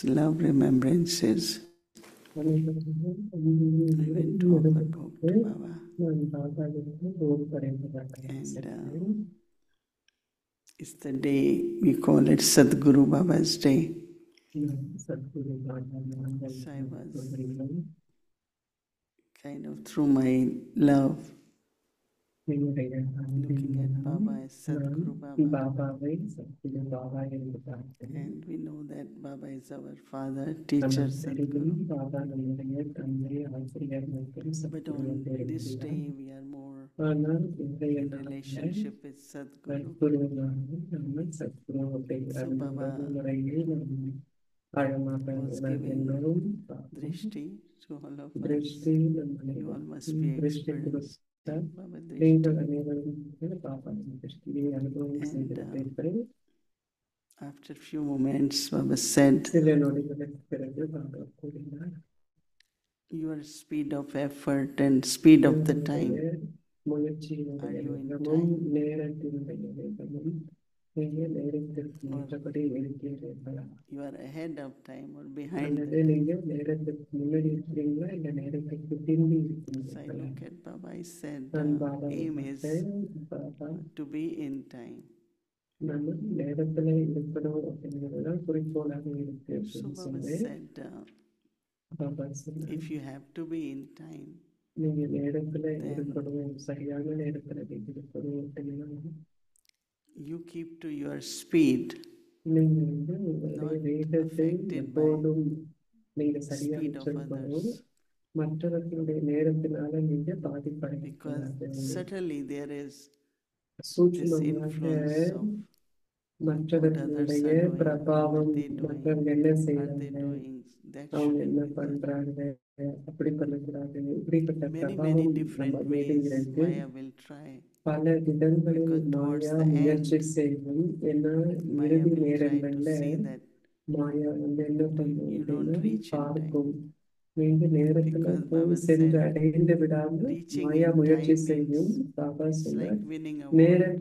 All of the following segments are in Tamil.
love remembrances. I went to offer Bhog to Baba. And it's the day, we call it Sadguru Baba's Day. So I was kind of through my love looking at Baba as Sadguru Baba. And we know that Baba is our father, teacher, Sadguru. But on this day, we are more in relationship with Sadguru. So Baba was giving drishti to all of us. You all must be experienced Baba drishti. And after a few moments, Baba said, your speed of effort and speed of the time, are you in time? You are ahead of time or behind the time? So I look at Baba, I said, aim is to be in time. So Baba said, if you have to be in time, then you keep to your speed, not affected by speed of others. Because certainly there is this influence of what others are doing, what are they doing, that shouldn't be there. Many different ways Maya will try. Because towards the end, Maya will try to see that you don't reach in time. Because Baba said, reaching in time means it's like winning a award.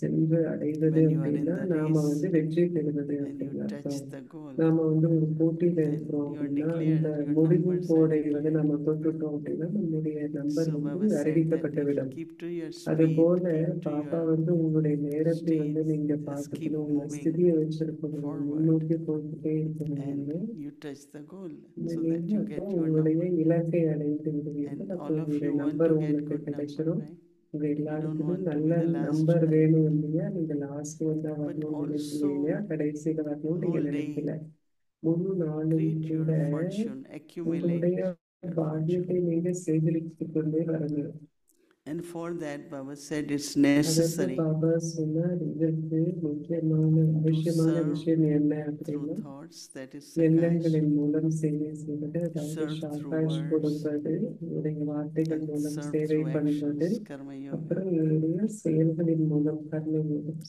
When you are in the race and you touch the goal, then you're declared, your numbers are declared. So Baba said that if you keep to your speed, keep to your stage, just keep moving forward and you touch the goal so that you get your number. And all of you want to get good number, right? You don't want to be the last one. But also, whole day, create your fortune, accumulate your fortune. And for that, Baba said it's necessary to serve through thoughts, that is Sakash, serve through words, and serve through actions, Karma Yoga.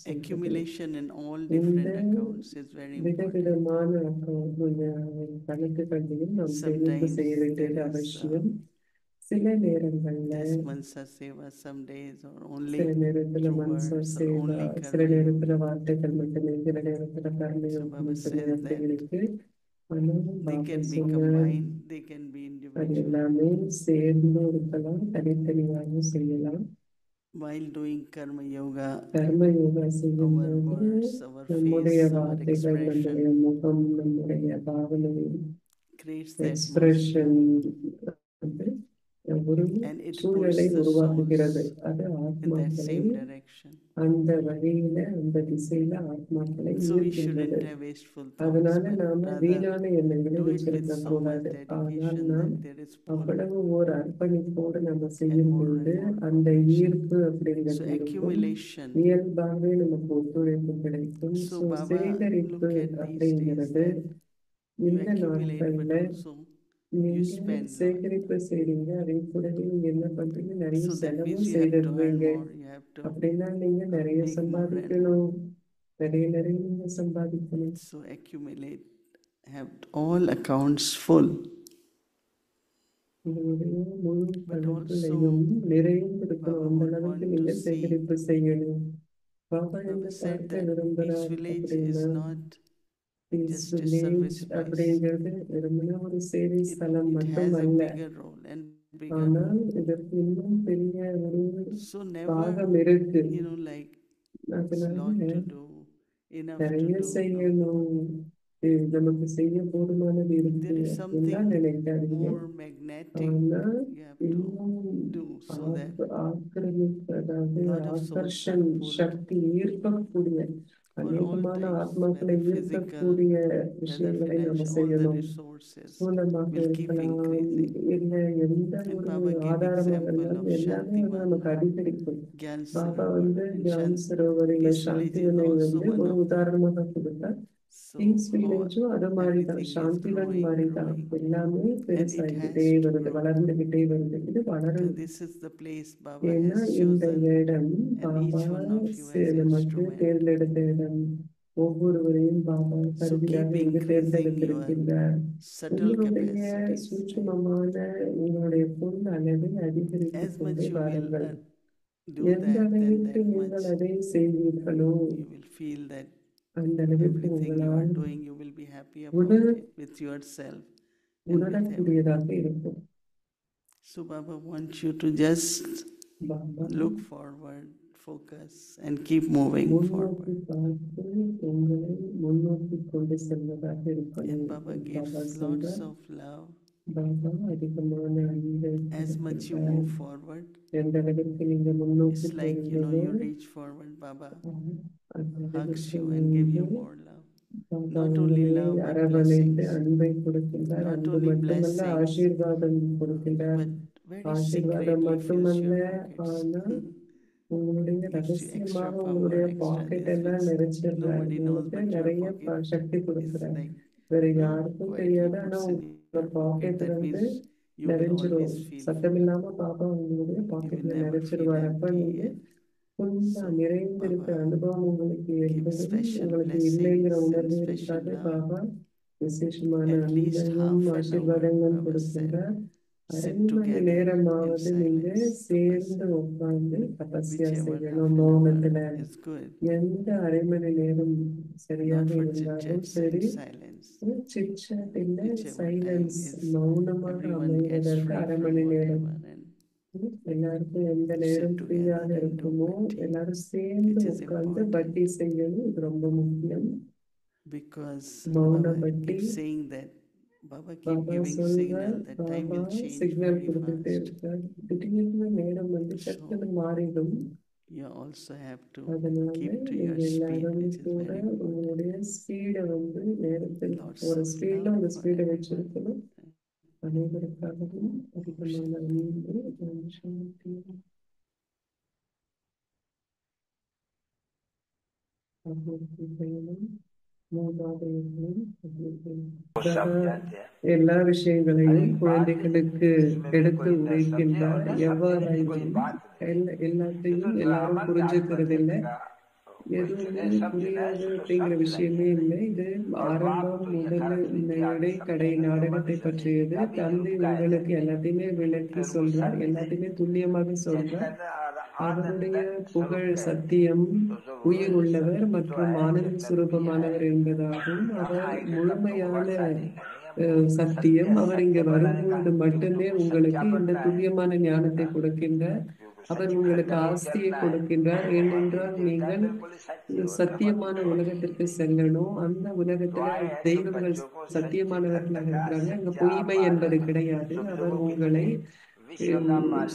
Accumulation in all different accounts is very important. Sometimes there is Mansa Seva, some days, or only through words, or only Karma Yoga. So Baba says that they can be combined, they can be individual. While doing Karma Yoga, our words, our face, our expression creates that motion. And it pulls the souls in that same direction. So we shouldn't have wasteful thoughts, but rather do it with so much dedication that there is pull and more and more cooperation. So accumulation. So Baba, look at these days that you accumulate, but also you spend lot. So that means you have to earn more, you have to make more and more. So accumulate, have all accounts full. But also, Baba would want to see. Baba said that each village is not peace just a village service place. அப்படிங்கிறது வெறுமனே ஒரு சேவை ஸ்தலம் It மட்டும் has a அல்ல. bigger role and bigger. ஆனால் இதற்கு இன்னும் பெரிய ஒரு So never, பாகம் இருக்கு. like அதனால lot to do, enough to நிறைய do. No. செய்யணும், நமக்கு செய்ய போதுமானது இருக்கு There is அப்படின்லாம் something நினைக்காதீங்க. more magnetic ஆனா you have to இன்னும் do so that ஆக்கிரமிப்பு, அதாவது lot of souls are ஆக்கர்ஷன் pulled சக்தி, ஈர்க்கக்கூடிய for all அநேகமான types, ஆத்மாக்களை whether physical, ஈர்க்கக்கூடிய whether விஷயங்களை நம்ம financial, all the செய்யணும். resources ஸ்தூலமாக will keep இருக்கலாம், increasing. இல்லை எந்த And ஒரு Baba gave ஆதாரமாக example இருந்தாலும் of எல்லாமே வந்து நமக்கு Shantivan, அதிகரிக்கும். Gyan பாபா Sarovar வந்து and Gyan Shanti. சரோவரில் Peace village is சாந்திவனை also வந்து one ஒரு of them. உதாரணமாக கொடுத்தார். So பீஸ் how வில்லேஜும் அது மாதிரிதான், everything is சாந்திவன் growing, மாதிரிதான். growing. எல்லாமே And it பெருசாகிக்கிட்டே has to வருது, grow. வளர்ந்துகிட்டே வருது. இது Because வளரணும். this is the place Baba ஏன்னா has இந்த chosen, இடம் and Baba each one of you as நமக்கு instrument தேர்ந்தெடுத்த இடம். ஒவ்வொருவரையும் பாபா So கருவியாக keep இங்கு increasing your தேர்ந்தெடுத்திருக்கின்றார். subtle உங்களுடைய capacities. Like, சூட்சுமமான உங்களுடைய பொருள் அளவை as அதிகரித்துக் much கொண்டே you will வாருங்கள். do எந்த that, then அளவிற்கு that நீங்கள் much அதை செய்வீர்களோ you will feel that அந்த அளவிற்கு everything you are உங்களால் doing, you will be happy about உணர it with yourself and with everyone. உணரக்கூடியதாக இருக்கும். So Baba wants you to just Baba look forward, focus, and keep moving முன்னோக்கி forward. பார்த்து உங்களை முன்னோக்கி கொண்டு செல்வதாக And இருக்கணும். Baba பாபா gives lots சொல்றார், of love. பாபா அதிகமான அன்பை As much you கொடுத்திருக்கிறார். move forward, எந்த அளவிற்கு நீங்க முன்னோக்கி it's like, போறீங்களோ you reach forward, Baba அந்த hugs அளவிற்கு you and give you நீங்க more love. Baba Not only உங்களை love, but அரவணைத்து blessings. அன்பை கொடுக்கின்றார். Not அன்பு only மட்டுமல்ல, blessings, ஆசீர்வாதம் கொடுக்கின்றார். but very ஆசீர்வாதம் secretly fills மட்டுமல்ல, your pockets. ஆனால் உங்களுடைய Gives you extra ரகசியமாக power, உங்களுடைய extra பாக்கெட் this, எல்லாம் which நிறைச்சிடுறார். nobody knows, உங்களுக்கு but your நிறைய pocket சக்தி is கொடுக்குறார். like வேற யாருக்கும் quietly தெரியாது, ஆனா puts in உங்க your pocket. பாக்கெட் That வந்து means you will நிறைஞ்சிரும். always feel full. சத்தமில்லாம பாப்பா உங்களுடைய You will பாக்கெட்ல never feel நிறைச்சிருவார். அப்ப empty. நீங்க And ஃபுல்லா so நிறைந்திருக்கிற Baba அனுபவம் உங்களுக்கு gives ஏற்படும். special உங்களுக்கு blessings இல்லைங்கிற and உணர்வு special இருக்காது. love. பாபா விசேஷமான At least half அன்பையும் an hour, ஆசீர்வாதங்களும் Baba said, கொடுக்கின்றார். அரை sit மணி together in நேரமாவது நீங்க silence, சேர்ந்து tapasya. உட்கார்ந்து தபஸ்யா Whichever half செய்யணும். an மௌனத்துல hour is good. எந்த அரை மணி நேரம் சரியாக Not for இருந்தாலும் chit-chats சரி, and silence. சிட்சாட் இல்ல, Whichever time சைலன்ஸ், is மௌனமாக everyone gets அமைவதற்கு free அரை from மணி நேரம். whatever and எல்லாருக்கும் எந்த sit நேரம் together ஃப்ரீயாக and do இருக்குமோ bhakti, எல்லாரும் சேர்ந்து which is உட்கார்ந்து important. பக்தி செய்யணும். இது ரொம்ப முக்கியம். Because மௌன Baba பக்தி. keeps saying that, Baba keep Baba giving சொல்ற, signal that time Baba will change signal very கொடுத்துட்டே fast. இருக்கார். திடீர்னு நேரம் வந்து So சட்டுன்னு மாறிடும். you also have to அதனால keep to நீங்க your speed, எல்லாரும் which is கூட very important. உங்களுடைய ஸ்பீடை வந்து நேரத்தில் Lots ஒரு of ஸ்பீட்ல love உங்க for ஸ்பீடை everyone. வச்சிருக்கணும். அனைவருக்காகவும் அதிகமான அன்பு, சாந்தி. எல்லா விஷயங்களையும் குழந்தைகளுக்கு எடுத்து உரைக்கின்றார். எவ்வாறாயினும் எல்லாத்தையும் எல்லாரும் புரிஞ்சுக்கிறது இல்லை. எதுவுமே புரியாது அப்படிங்கிற விஷயமே இல்லை. இது ஆரம்பம் முதல் கடை நாடகத்தை பற்றியது. தந்தை உங்களுக்கு எல்லாத்தையுமே விளக்கி சொல்றார், எல்லாத்தையுமே துல்லியமாக சொல்றார். அவருடைய புகழ் சத்தியம், உயிர் உள்ளவர் மற்றும் ஆனந்த சுரூபமானவர் என்பதாகவும், அவர் முழுமையான சத்தியம். அவர் இங்க வரும்பொழுது மட்டுமே உங்களுக்கு இந்த துல்லியமான ஞானத்தை கொடுக்கின்றார். அவர் உங்களுக்கு ஆஸ்தியை கொடுக்கின்றார். ஏனென்றால் நீங்கள் சத்தியமான உலகத்திற்கு செல்லணும். அந்த உலகத்துல தெய்வங்கள் சத்தியமானவர்களாக இருக்கிறாங்க. அங்க பொய்மை என்பது கிடையாது. அவர் உங்களை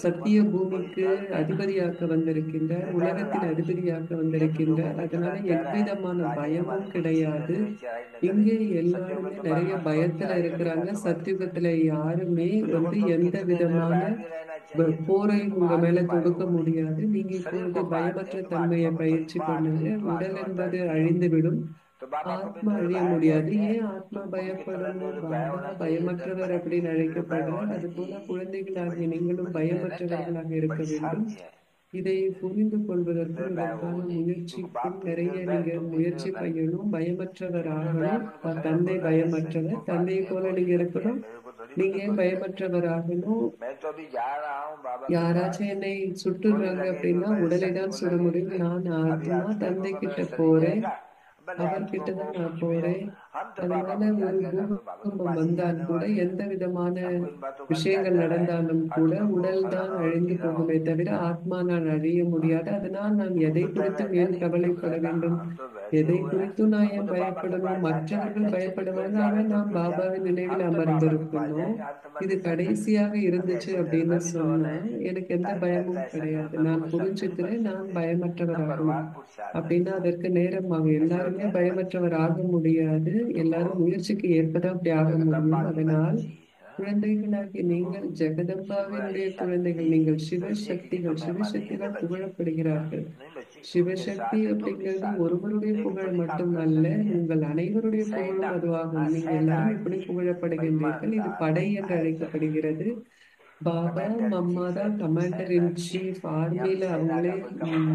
சத்திய பூமிக்கு அதிபதியாக்க வந்திருக்கின்றார், உலகத்தின் அதிபதியாக்க வந்திருக்கின்றார். அதனால எவ்விதமான பயமும் கிடையாது. இங்கே எல்லாருமே நிறைய பயத்துல இருக்கிறாங்க. சத்தியுகத்துல யாருமே எந்த விதமான போரை உங்க மேல தொடுக்க முடியாது. நீங்க இப்பொழுது பயமற்ற தன்மையை பயிற்சி பண்ணுங்க. உடல் என்பது அழிந்துவிடும், ஆத்மா அழிய முடியாது. ஏன் ஆத்மா பயப்படணும்? பாபா பயமற்றவர் அப்படின்னு அழைக்கப்படுறார். அது போல குழந்தைகளாகிய நீங்களும் பயமற்றவர்களாக இருக்க வேண்டும். இதை புரிந்து கொள்வதற்கும் இதற்கான முயற்சிக்கும் நிறைய நீங்க முயற்சி செய்யணும். பயமற்றவராகணும். தந்தை பயமற்றவர், தந்தையை போல நீங்க இருக்கணும். நீங்க பயமற்றவராகணும். யாராச்சும் என்னை சுட்டுறாங்க அப்படின்னா உடலை தான் சுட முடியும். நான் ஆத்மா தந்தை கிட்ட போறேன். அவர்கிட்ட தான் நான் போறேன். அதனால ஒரு பூகம்பம் வந்தால் கூட எந்த விதமான விஷயங்கள் நடந்தாலும் கூட உடல் தான் அழிந்து போகுமே தவிர ஆத்மா நான் அழிய முடியாது. அதனால் நான் எதை குறித்தும் ஏன் கவலைப்பட வேண்டும்? எதை குறித்தும் நான் ஏன் பயப்படணும்? மற்றவர்கள் பயப்படுவாங்க, ஆனா நான் பாபாவின் நினைவில் அமர்ந்திருக்கணும். இது கடைசியாக இருந்துச்சு அப்படின்னு சொன்னா எனக்கு எந்த பயமும் கிடையாது. நான் புரிஞ்சுக்கிறேன், நான் பயமற்றவராகணும் அப்படின்னா அதற்கு நேரம் ஆகும். எல்லாருமே பயமற்றவர் ஆக முடியாது. எல்லாரும் முயற்சிக்கு ஏற்பதான் அப்படி ஆக முடியும். அதனால் குழந்தைகளாகிய நீங்கள் ஜெகதம்பாவினுடைய குழந்தைகள், நீங்கள் சிவசக்திகள். சிவசக்திகள் புகழப்படுகிறார்கள். சிவசக்தி அப்படிங்கிறது ஒருவருடைய புகழ் மட்டுமல்ல, உங்கள் அனைவருடைய புகழும் அதுவாகும். நீங்க எல்லாரும் இப்படி புகழப்படுகின்றீர்கள். இது படை என்று அழைக்கப்படுகிறது. பாபா மம்மா தான் கமாண்டர் இன் சீஃப். ஆர்மியில அவங்களே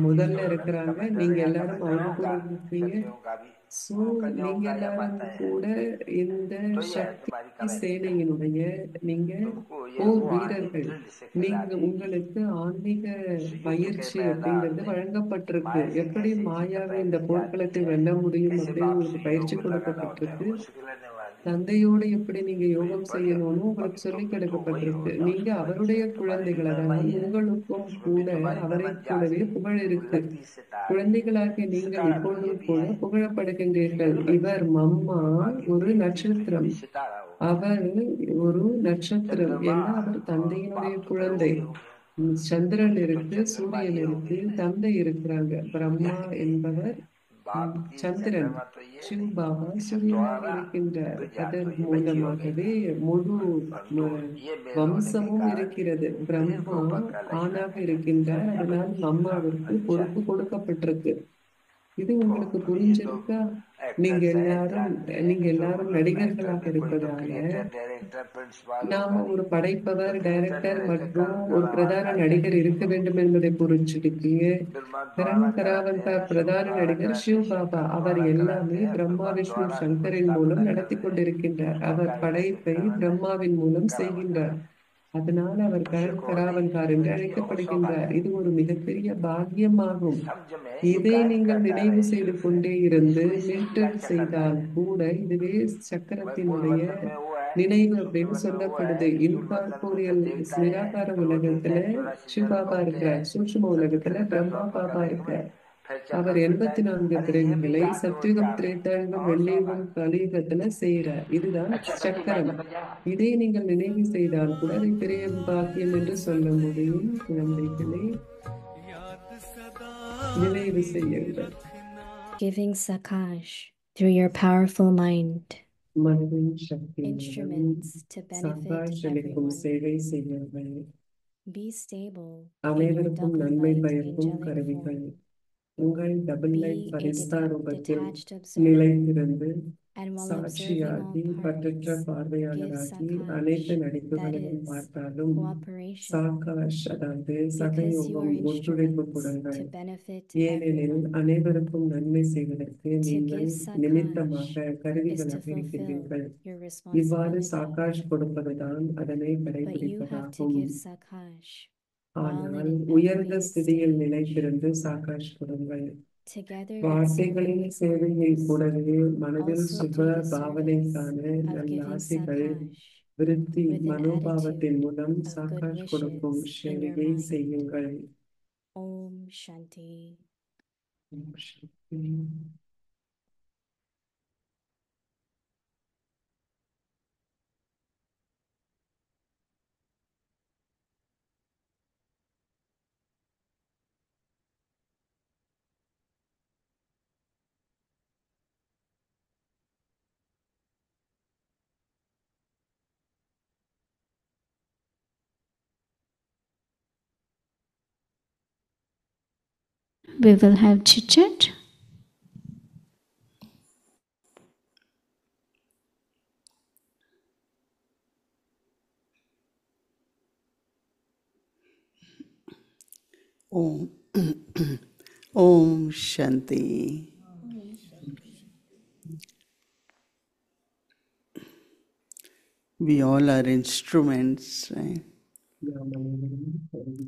முதல்ல இருக்கிறாங்க. நீங்க எல்லாரும் அவங்க கூட இருக்கீங்க. சோ நீங்க எல்லாரும் கூட இந்த சக்தி சேனையினுடைய நீங்க போர் வீரர்கள். நீங்க உங்களுக்கு ஆன்மீக பயிற்சி அப்படிங்கிறது வழங்கப்பட்டிருக்கு. எப்படி மாயாவை இந்த போர்க்களத்தை வெல்ல முடியும் அப்படின்னு உங்களுக்கு பயிற்சி கொடுக்கப்பட்டிருக்கு. தந்தையோடு எப்படி நீங்க யோகம் செய்யணும்னு உங்களுக்கு சொல்லிக் கொடுக்கப்பட்டிருக்கு. நீங்க அவருடைய குழந்தைகள், அதாவது உங்களுக்கும் கூட அவரை கூடவே புகழ் இருக்கு. குழந்தைகளாகிய நீங்கள் இப்பொழுதும் கூட புகழப்படுகின்றீர்கள். இவர் மம்மா ஒரு நட்சத்திரம், அவர் ஒரு நட்சத்திரம். ஏன்னா அவர் தந்தையினுடைய குழந்தை. சந்திரன் இருக்கு, சூரியன் இருக்கு, தந்தை இருக்கிறாங்க. பிரம்மா என்பவர் சந்திரன், சிவ பாபா சூரியனாக இருக்கின்றார். அதன் மூலமாகவே முழு வம்சமும் இருக்கிறது. பிரம்மா ஆணாக இருக்கின்றார். அதனால் அம்மாவிற்கு பொறுப்பு கொடுக்கப்பட்டிருக்கு. இது உங்களுக்கு புரிஞ்சிருக்கா? நீங்க எல்லாரும் நடிகர்களாக இருப்பதால நாம ஒரு படைப்பவர், டைரக்டர் மற்றும் ஒரு பிரதான நடிகர் இருக்க வேண்டும் என்பதை புரிஞ்சுக்கிட்டீங்க. பிரதான நடிகர் சிவ் பாபா. அவர் எல்லாமே பிரம்மா விஷ்ணு சங்கரின் மூலம் நடத்தி கொண்டிருக்கின்றார். அவர் படைப்பை பிரம்மாவின் மூலம் செய்கின்றார். அதனால அவர் கராவன்கார் என்று அழைக்கப்படுகின்றார். இது ஒரு மிகப்பெரிய பாக்கியமாகும். இதை நீங்கள் நினைவு செய்து கொண்டே இருந்து மெயின்டைன் செய்தால் கூட இதுவே சக்கரத்தினுடைய நினைவு அப்படின்னு சொல்லப்படுது. இன்கார்போரியல் நிராகார உலகத்துல சிவபாபா இருக்கிறார். சூட்சும உலகத்துல பிரம்மா பாபா இருக்கிறார். அவர் 84 பிறவிகளை சத்யுகம், திரேதாயுகம், வெள்ளியுகம், கலியுகத்துல செய்யறார். இதுதான் சக்கரம். இதை நீங்கள் நினைவு செய்தால் கூட அதை பெரிய பாக்கியம் என்று சொல்ல முடியும். குழந்தைகளை நினைவு செய்யுங்கள். Giving Sakash through your powerful mind. மனதின் சக்தி Instruments to benefit everyone. சேவை செய்யுங்கள். Be stable in your அனைவருக்கும் double நன்மை light பயக்கும் angelic கருவிகள். form. உங்கள் double Be light a barista ரூபத்தில் detached observer. நிலைத்திருந்து And while சாட்சியாகி observing all பற்றற்ற parts, give பார்வையாளராகி Sakash, அனைத்து that நடிப்புகளையும் is, பார்த்தாலும் cooperation, சாகாஷ், அதாவது because you சகயோகம், are ஒத்துழைப்பு instruments கொடுங்கள். to benefit ஏனெனில் everyone. அனைவருக்கும் நன்மை செய்வதற்கு To நீங்கள் give Sakash நிமித்தமாக is to கருவிகளாக fulfill இருக்கிறீர்கள். your இவ்வாறு responsibility. சாகாஷ் கொடுப்பதுதான் அதனை But you have to கடைபிடிப்பதாகும். give Sakash while ஆனால் in an உயர்ந்த elevated ஸ்திதியில் stage. நிலைத்திருந்து சாகாஷ் கொடுங்கள். Together with வார்த்தைகளின் serving சேவையை words, கூடவே மனதில் also சுப do the பாவனைக்கான service of நல்ல giving ஆசைகள் Sakash விருத்தி with an மனோபாவத்தின் மூலம் attitude of good சாகாஷ் கொடுக்கும் wishes in your சேவையை mind. செய்யுங்கள். Om Shanti. We will have chit chat. Om, Om Shanti. We all are instruments, right?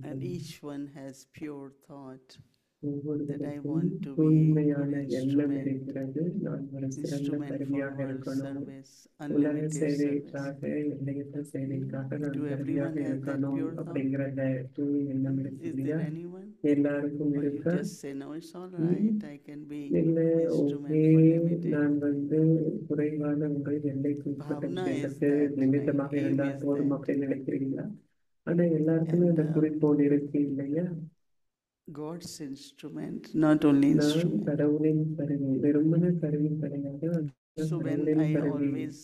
And each one has pure thought. that I ஒவ்வொருவருக்கும் want to be a good தூய்மையான எண்ணம் instrument, இருக்கிறது. நான் ஒரு சிறந்த instrument for கருவியாக world இருக்கணும். service, உலக unlimited service. சேவைக்காக, எல்லையற்ற சேவைக்காக நான் Do கருவியாக everyone has that இருக்கணும் pure thought? அப்படிங்கிற அந்த தூய எண்ணம் இருக்கு Is இல்லையா? there anyone? எல்லாருக்கும் Or you இருக்கா? just say, no, it's all right, I can be இல்ல, instrument ஓகே, for limited. நான் குறைவான உங்கள் எல்லைக்கு உட்பட்ட Bhavna is விஷயத்துக்கு that, நிமித்தமாக right? Aim இருந்தால் is போதும் that. அப்படின்னு நினைக்கிறீங்களா? ஆனா எல்லாருக்குமே அந்த And குறிக்கோள் இருக்கு இல்லையா? God's instrument, not only நான் instrument. கடவுளின் கருவி, வெறுமன கருவி கிடையாது. அந்த So when கடவுளின் I கருவி. always,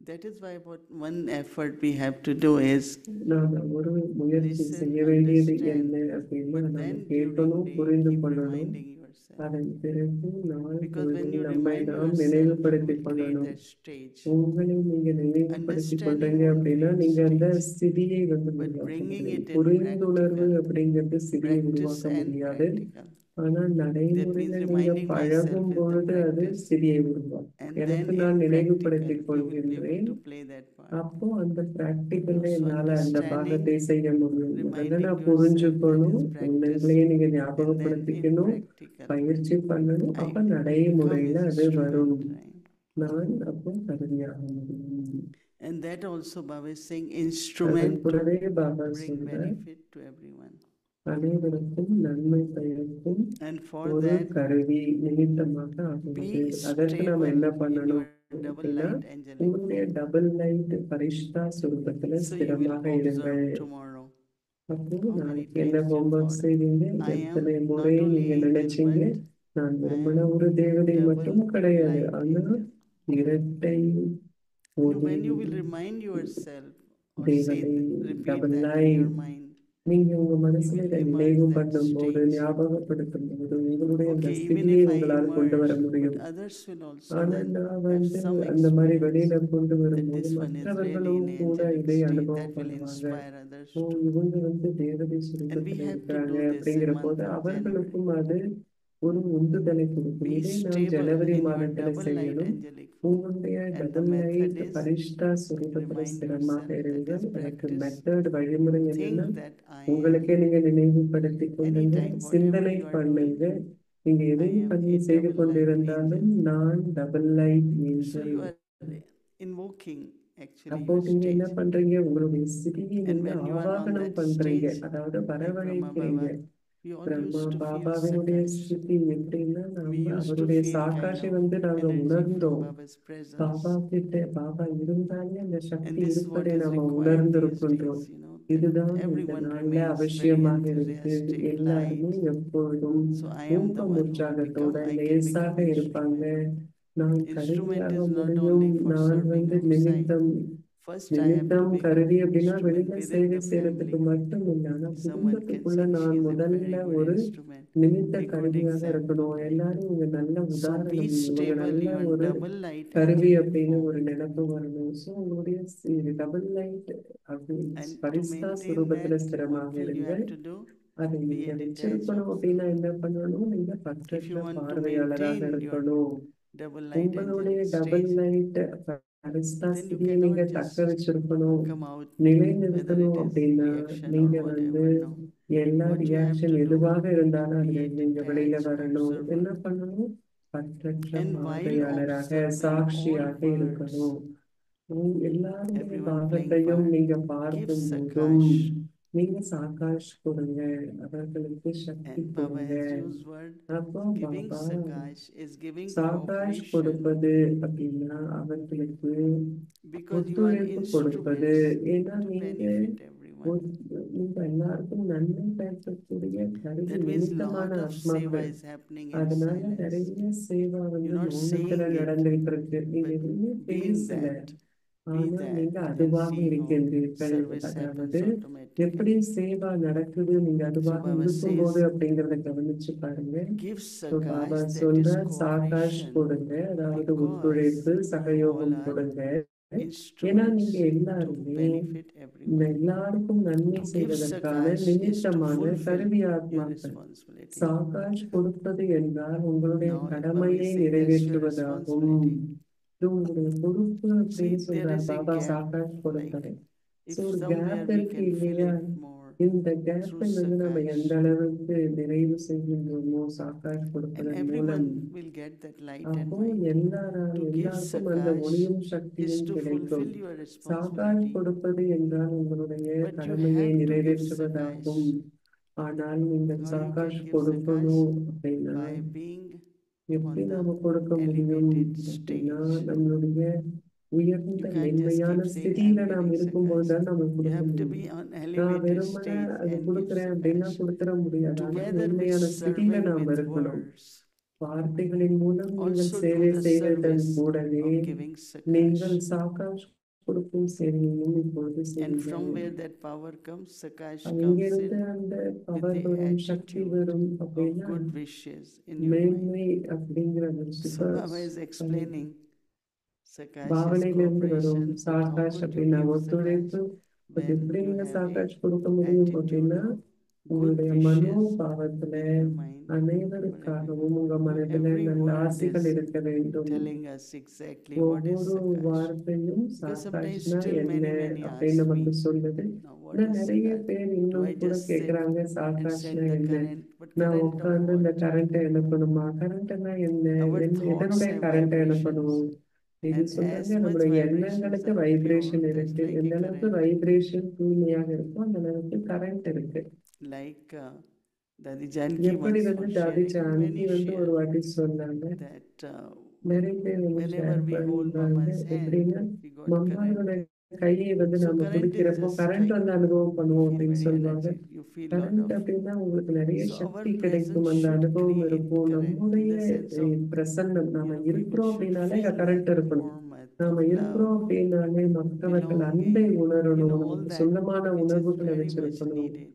that is why what one effort we have to do is நான் ஒரு முயற்சி listen, செய்ய வேண்டியது understand, என்ன அப்படின்னா, but நம்ம then during கேட்கணும், day புரிந்து keep கொள்ளணும். reminding yourself. அதன் பிறகு நாள் Because when முழுவதும் you நம்மை remind நாம் yourself, you நினைவுபடுத்திக் will create கொள்ளணும். that stage. உங்களை நீங்க நினைவுபடுத்திக் Understanding கொள்றீங்க won't அப்படின்னா create நீங்க அந்த stage, ஸ்திதியை but உருவாக்க bringing முடியும். it in புரிந்துணர்வு practical, அப்படிங்கிறது ஸ்திதியை practice உருவாக்க and முடியாது. practical. ஆனா That நடைமுறையில means நீங்க reminding myself பழகும் with the பொழுது அது practice, ஸ்திதியை உருவாக்கும். and எனக்கு then நான் in practical நினைவுபடுத்திக் you will be able கொள்கின்றேன். to play that part. அப்போ அந்த பிராக்டிக்கல்ல So என்னால அந்த understanding, பாகத்தை செய்ய முடியும். முதல்ல reminding நான் yourself, that புரிஞ்சுக்கணும், is practice, உண்மையிலேயே நீங்க and then in ஞாபகப்படுத்திக்கணும், practical பயிற்சி பண்ணணும். I அப்ப become நடைமுறையில his அது வரும். instrument, right? நான் அப்போ கருவியாக முடியும். And that also Baba is saying அதன் instrument to கூடவே பாபா bring சொல்ற benefit to everyone. அனைவருக்கும் நன்மை பயக்கும் And for ஒரு that, கருவி நிமித்தமாக ஆகுவது. be அதற்கு நாம stable என்ன in பண்ணணும் your double அப்படின்னா, light angelic உங்களுடைய form. டபுள் லைட் பரிஷ்டா சுரூபத்துல So you will ஸ்திரமாக இருங்கள். observe tomorrow அப்போ how many நாளைக்கு times என்ன you ஹோம்ஒர்க் thought, செய்வீங்க? I am எத்தனை முறை not only நீங்க angel, நினைச்சீங்க but நான் I வெறுமன am ஒரு தேவதை மட்டும் double கிடையாது, light ஆனா angel. இரட்டை When you will ஒளி remind yourself or say, தேவதை repeat double that in light. your mind, நீங்க உங்க you மனசுல will இதை emerge நினைவு that பண்ணும் போது, stage. ஞாபகப்படுத்தும் போது உங்களுடைய அந்த Okay, even ஸ்திதியை if I உங்களால் கொண்டு வர emerge, முடியும். but others will also ஆனா then நான் have some அந்த மாதிரி experience வெளியில கொண்டு that வரும்போது this one is really மற்றவர்களும் in கூட angelic இதை state, அனுபவம் that will பண்ணுவாங்க. inspire others ஓ, too. இவங்க தேவதை And we சுரூபத்துல have to இருக்காங்க do this in அப்படிங்கிற month போது of January. அவர்களுக்கும் அது ஒரு உந்துதலை கொடுக்கும். Be இதை நாம் stable ஜனவரி in your மாதத்துல double light செய்யணும். angelic form. உங்களுடைய And the double method light is பரிஷ்டா சுரூபத்துல remind ஸ்திரமாக yourself, that இருங்கள். is எனக்கு practice. மெத்தட் வழிமுறை என்னன்னா, Think that I உங்களுக்கே am. நீங்க நினைவுபடுத்திக் கொள்ளுங்க, Anytime, whatever சிந்தனை you are பண்ணுங்க. doing, நீங்க I எதையும் am பண்ணி a செய்து double light கொண்டிருந்தாலும் angel. நான் double light So angel. you are invoking actually அப்போ your நீங்க என்ன stage. பண்றீங்க? உங்களுடைய ஸ்திதியை And நீங்க when you are on ஆவாகனம் that பண்றீங்க, stage, அதாவது like Brahma வரவழைக்கிறீங்க. Baba, we all Brahma used to feel பாபாவினுடைய Sakash. ஸ்திதி எப்படின்னா, We நாம used to அவருடைய feel kind சாக்காஷை of நாங்க energy from உணர்ந்தோம். Baba's presence. பாபா கிட்ட பாபா இருந்தாலே அந்த And Sakthi this is what இருப்பதை is நாம required these உணர்ந்திருக்கின்றோம். days, that இதுதான் இந்த everyone நாள்ல remains very அவசியமாக இருக்கு. enthusiastic, எல்லாருமே light. எப்பொழுதும் So I am the ஊக்கம் one who உற்சாகத்தோட become, I can லேசாக become இருப்பாங்க. instrument. நான் Instrument கருவியாக is not முடியும். only for நான் serving outside. நிமித்தம் First I have to நிமித்தம் become கருவி the அப்படின்னா instrument வெளியில within சேவை the செய்யறதுக்கு family. மட்டும் இல்லை, ஆனா Someone can குடும்பத்துக்குள்ள say நான் she is a முதல்ல very good ஒரு instrument, நிமித்த a good கருவியாக example. இருக்கணும். எல்லாரும் இங்க நல்ல So be உதாரணம், இவங்க stable, நல்ல your ஒரு double light கருவி angelic அப்படின்னு form. ஒரு நினைப்பு வரணும். ஸோ உங்களுடைய டபுள் லைட் அப்படி And to barista maintain சுரூபத்துல that, ஸ்திரமாக what will you இருங்கள். have to do? அதை Be நீங்க a detached வச்சிருக்கணும் observer. அப்படின்னா என்ன பண்ணணும்? நீங்க If பற்றற்ற you want to பார்வையாளராக maintain your இருக்கணும். double light உங்களுடைய angelic double stage, light barista then you ஸ்திதியை நீங்க cannot தக்க just வச்சிருக்கணும், come out, whether நிலைநிறுத்தணும் it is அப்படின்னா reaction or நீங்க whatever. No. எல்லா What you have reaction to do, எதுவாக இருந்தாலும் be அதுல a நீங்க வெளியில detached வரணும். observer. என்ன பண்ணணும்? பற்றற்ற And while பார்வையாளராக, observing all சாட்சியாக birds, இருக்கணும். எல்லாருடைய everyone playing பாகத்தையும் part, நீங்க give பார்க்கும் போதும் Sakash. நீங்க சாக்காஷ் கொடுங்க, அவர்களுக்கு சக்தி And Baba கொடுங்க. has used word, அப்போ giving Baba Sakash is giving சாக்காஷ் cooperation, கொடுப்பது அப்படின்னா அவர்களுக்கு because you are ஒத்துழைப்பு கொடுப்பது. instruments ஏன்னா to நீங்க benefit everyone. நீங்க எல்லாருக்கும் நன்மை பயக்கக்கூடிய கருவி That means நிமித்தமான lot of seva ஆத்மாக்கள். is happening in அதனால silence. நிறைய Seva You're not மௌனத்துல saying it, நடந்துகிட்டு இருக்கு. நீங்க but எதுவுமே being பேசல, that, be ஆனா that, நீங்க and அதுவாக see how இருக்கின்றீர்கள். service happens அதாவது automatically. எப்படி சேவா நடக்குது, நீங்க அதுவாக Baba இருக்கும்போது says, அப்படிங்கறத கவனிச்சு பாருங்க. give பாபா Sakash, that சொல்ற is சாகாஷ் cooperation, கொடுங்க, அதாவது because ஒத்துழைப்பு, you all சகயோகம் are கொடுங்க. ஏன்னா instruments நீங்க to எல்லாருமே benefit everyone. எல்லாருக்கும் நன்மை To give செய்வதற்கான Sakash is to நிமித்தமான fulfill கருவி your ஆத்மாக்கள். responsibility. சாகாஷ் கொடுப்பது என்றால் உங்களுடைய Now, கடமையை Baba is saying that's your நிறைவேற்றுவதாகும். responsibility. இது உங்களுடைய பொறுப்பு See, அப்படின்னு there சொல்றார் is a Baba gap, சாகாஷ் like கொடுப்பது. if So ஒரு somewhere கேப் we இருக்கு can fill இல்லையா? it more, இந்த through கேப்பை வந்து நம்ம எந்த Sakash. அளவுக்கு நிறைவு செய்கின்றோமோ சாக்காஷ் And கொடுப்பதன் மூலம் everyone will get that light and அப்போ mind. To give எல்லாருக்கும் அந்த Sakash ஒளியும் is சக்தியும் to கிடைக்கும். fulfill your சாக்காஷ் responsibility. கொடுப்பது என்றால் உங்களுடைய But you கடமையை have to give நிறைவேற்றுவதாகும். Sakash. ஆனால் நீங்கள் How you சாக்காஷ் can give கொடுக்கணும் Sakash? அப்படின்னா By being எப்படி on the நாம கொடுக்க முடியும் elevated அப்படின்னா stage. நம்மளுடைய உயர்ந்த You can't just மென்மையான keep saying, ஸ்திதியில "I'm நாம் giving இருக்கும்போது Sakash." தான் நம்ம You கொடுக்க have to முடியும். be on நான் elevated வெறுமனே stage அது and give கொடுக்குறேன் அப்படின்னா Sakash. கொடுத்துட முடியாது. ஆனால் Together with உண்மையான ஸ்திதியில serving நாம் with இருக்கணும். words, வார்த்தைகளின் மூலம் நீங்கள் also do சேவை the செய்வதன் service கூடவே of giving நீங்கள் Sakash. சாக்காஷ் கொடுக்கும் சேவையையும் இப்பொழுது And செய்யுங்கள். from where that power comes, Sakash comes அங்கிருந்து in அந்த with பவர் the வரும், சக்தி attitude வரும் of அப்படின்னா good wishes in your mind. மேன்மை அப்படிங்கிற அந்த So Baba is explaining Sakash's பாவனையிலிருந்து வரும். cooperation. How சாக்காஷ் could you அப்படின்னா give ஒத்துழைப்பு. Sakash அது when எப்படி you நீங்க have a சாக்காஷ் கொடுக்க முடியும் attitude அப்படின்னா of good உங்களுடைய wishes மனோபாவத்துல in your mind, அனைவருக்காகவும் உங்க மனதில் every நல்ல word ஆசைகள் is இருக்க வேண்டும். telling us exactly what is ஒவ்வொரு Sakash. வார்த்தையும் Because sometimes சாக்காஷ்னா still என்ன many அப்படின்னு ask நமக்கு me, சொல்லுது. now what ஆனா is நிறைய Sakash? பேர் Do இன்னும் I கூட just sit கேக்குறாங்க and set சாக்காஷ்னா the என்ன? current? But நான் current of உட்கார்ந்து இந்த what? கரண்ட்டை அனுப்பணுமா? கரண்ட்னா என்ன? Our thoughts எதனுடைய have கரண்ட்டை vibrations. அனுப்பணும்? இது And as சொன்னாங்க much நம்மளுடைய vibrations எண்ணங்களுக்கு are pure, வைப்ரேஷன் that's இருக்கு. like எந்த a அளவுக்கு current. வைப்ரேஷன் தூய்மையாக இருக்கோ அந்த அளவுக்கு கரண்ட் இருக்கு. Like Dadi Janki எப்படி once வந்து was தாதி sharing, ஜானகி many வந்து ஒரு share வாட்டி சொன்னாங்க. that நிறைய பேர் வந்து whenever ஷேர் we hold பண்றாங்க. Mama's எப்படின்னா hand, we got மம்மாவோட current. கையை வந்து So நம்ம current is பிடிக்கிறப்போ just current like வந்து அனுபவம் பண்ணுவோம் feel அப்படின்னு very சொல்லுவாங்க. energy, you feel lot current of. அப்படின்னா உங்களுக்கு நிறைய So our சக்தி presence கிடைக்கும், அந்த should அனுபவம் create இருக்கும். current in நம்முடைய the sense of, பிரசன்னம் நாம people இருக்கிறோம் should அப்படின்னாலே feel கரண்ட் that இருக்கணும். warmth நாம of இருக்கிறோம் love, அப்படின்னாலே மற்றவர்கள் அன்பை belonging, உணரணும். all நமக்கு that சொந்தமான which is உணர்வுகளை very much வச்சிருக்கணும். needed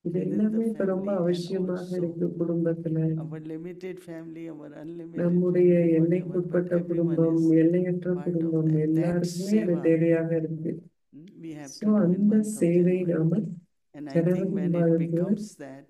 இது within எல்லாமே the இப்ப ரொம்ப family, and அவசியமாக also இருக்கு குடும்பத்துல. our limited family, our unlimited நம்முடைய family, whatever, but எல்லைக்குட்பட்ட everyone குடும்பம், is எல்லையற்ற part of குடும்பம் that. That எல்லாருக்குமே அது seva தேவையாக இருக்கு. we have so to do in அந்த month of சேவை January. நாம And I January think when it மாதத்துல becomes that,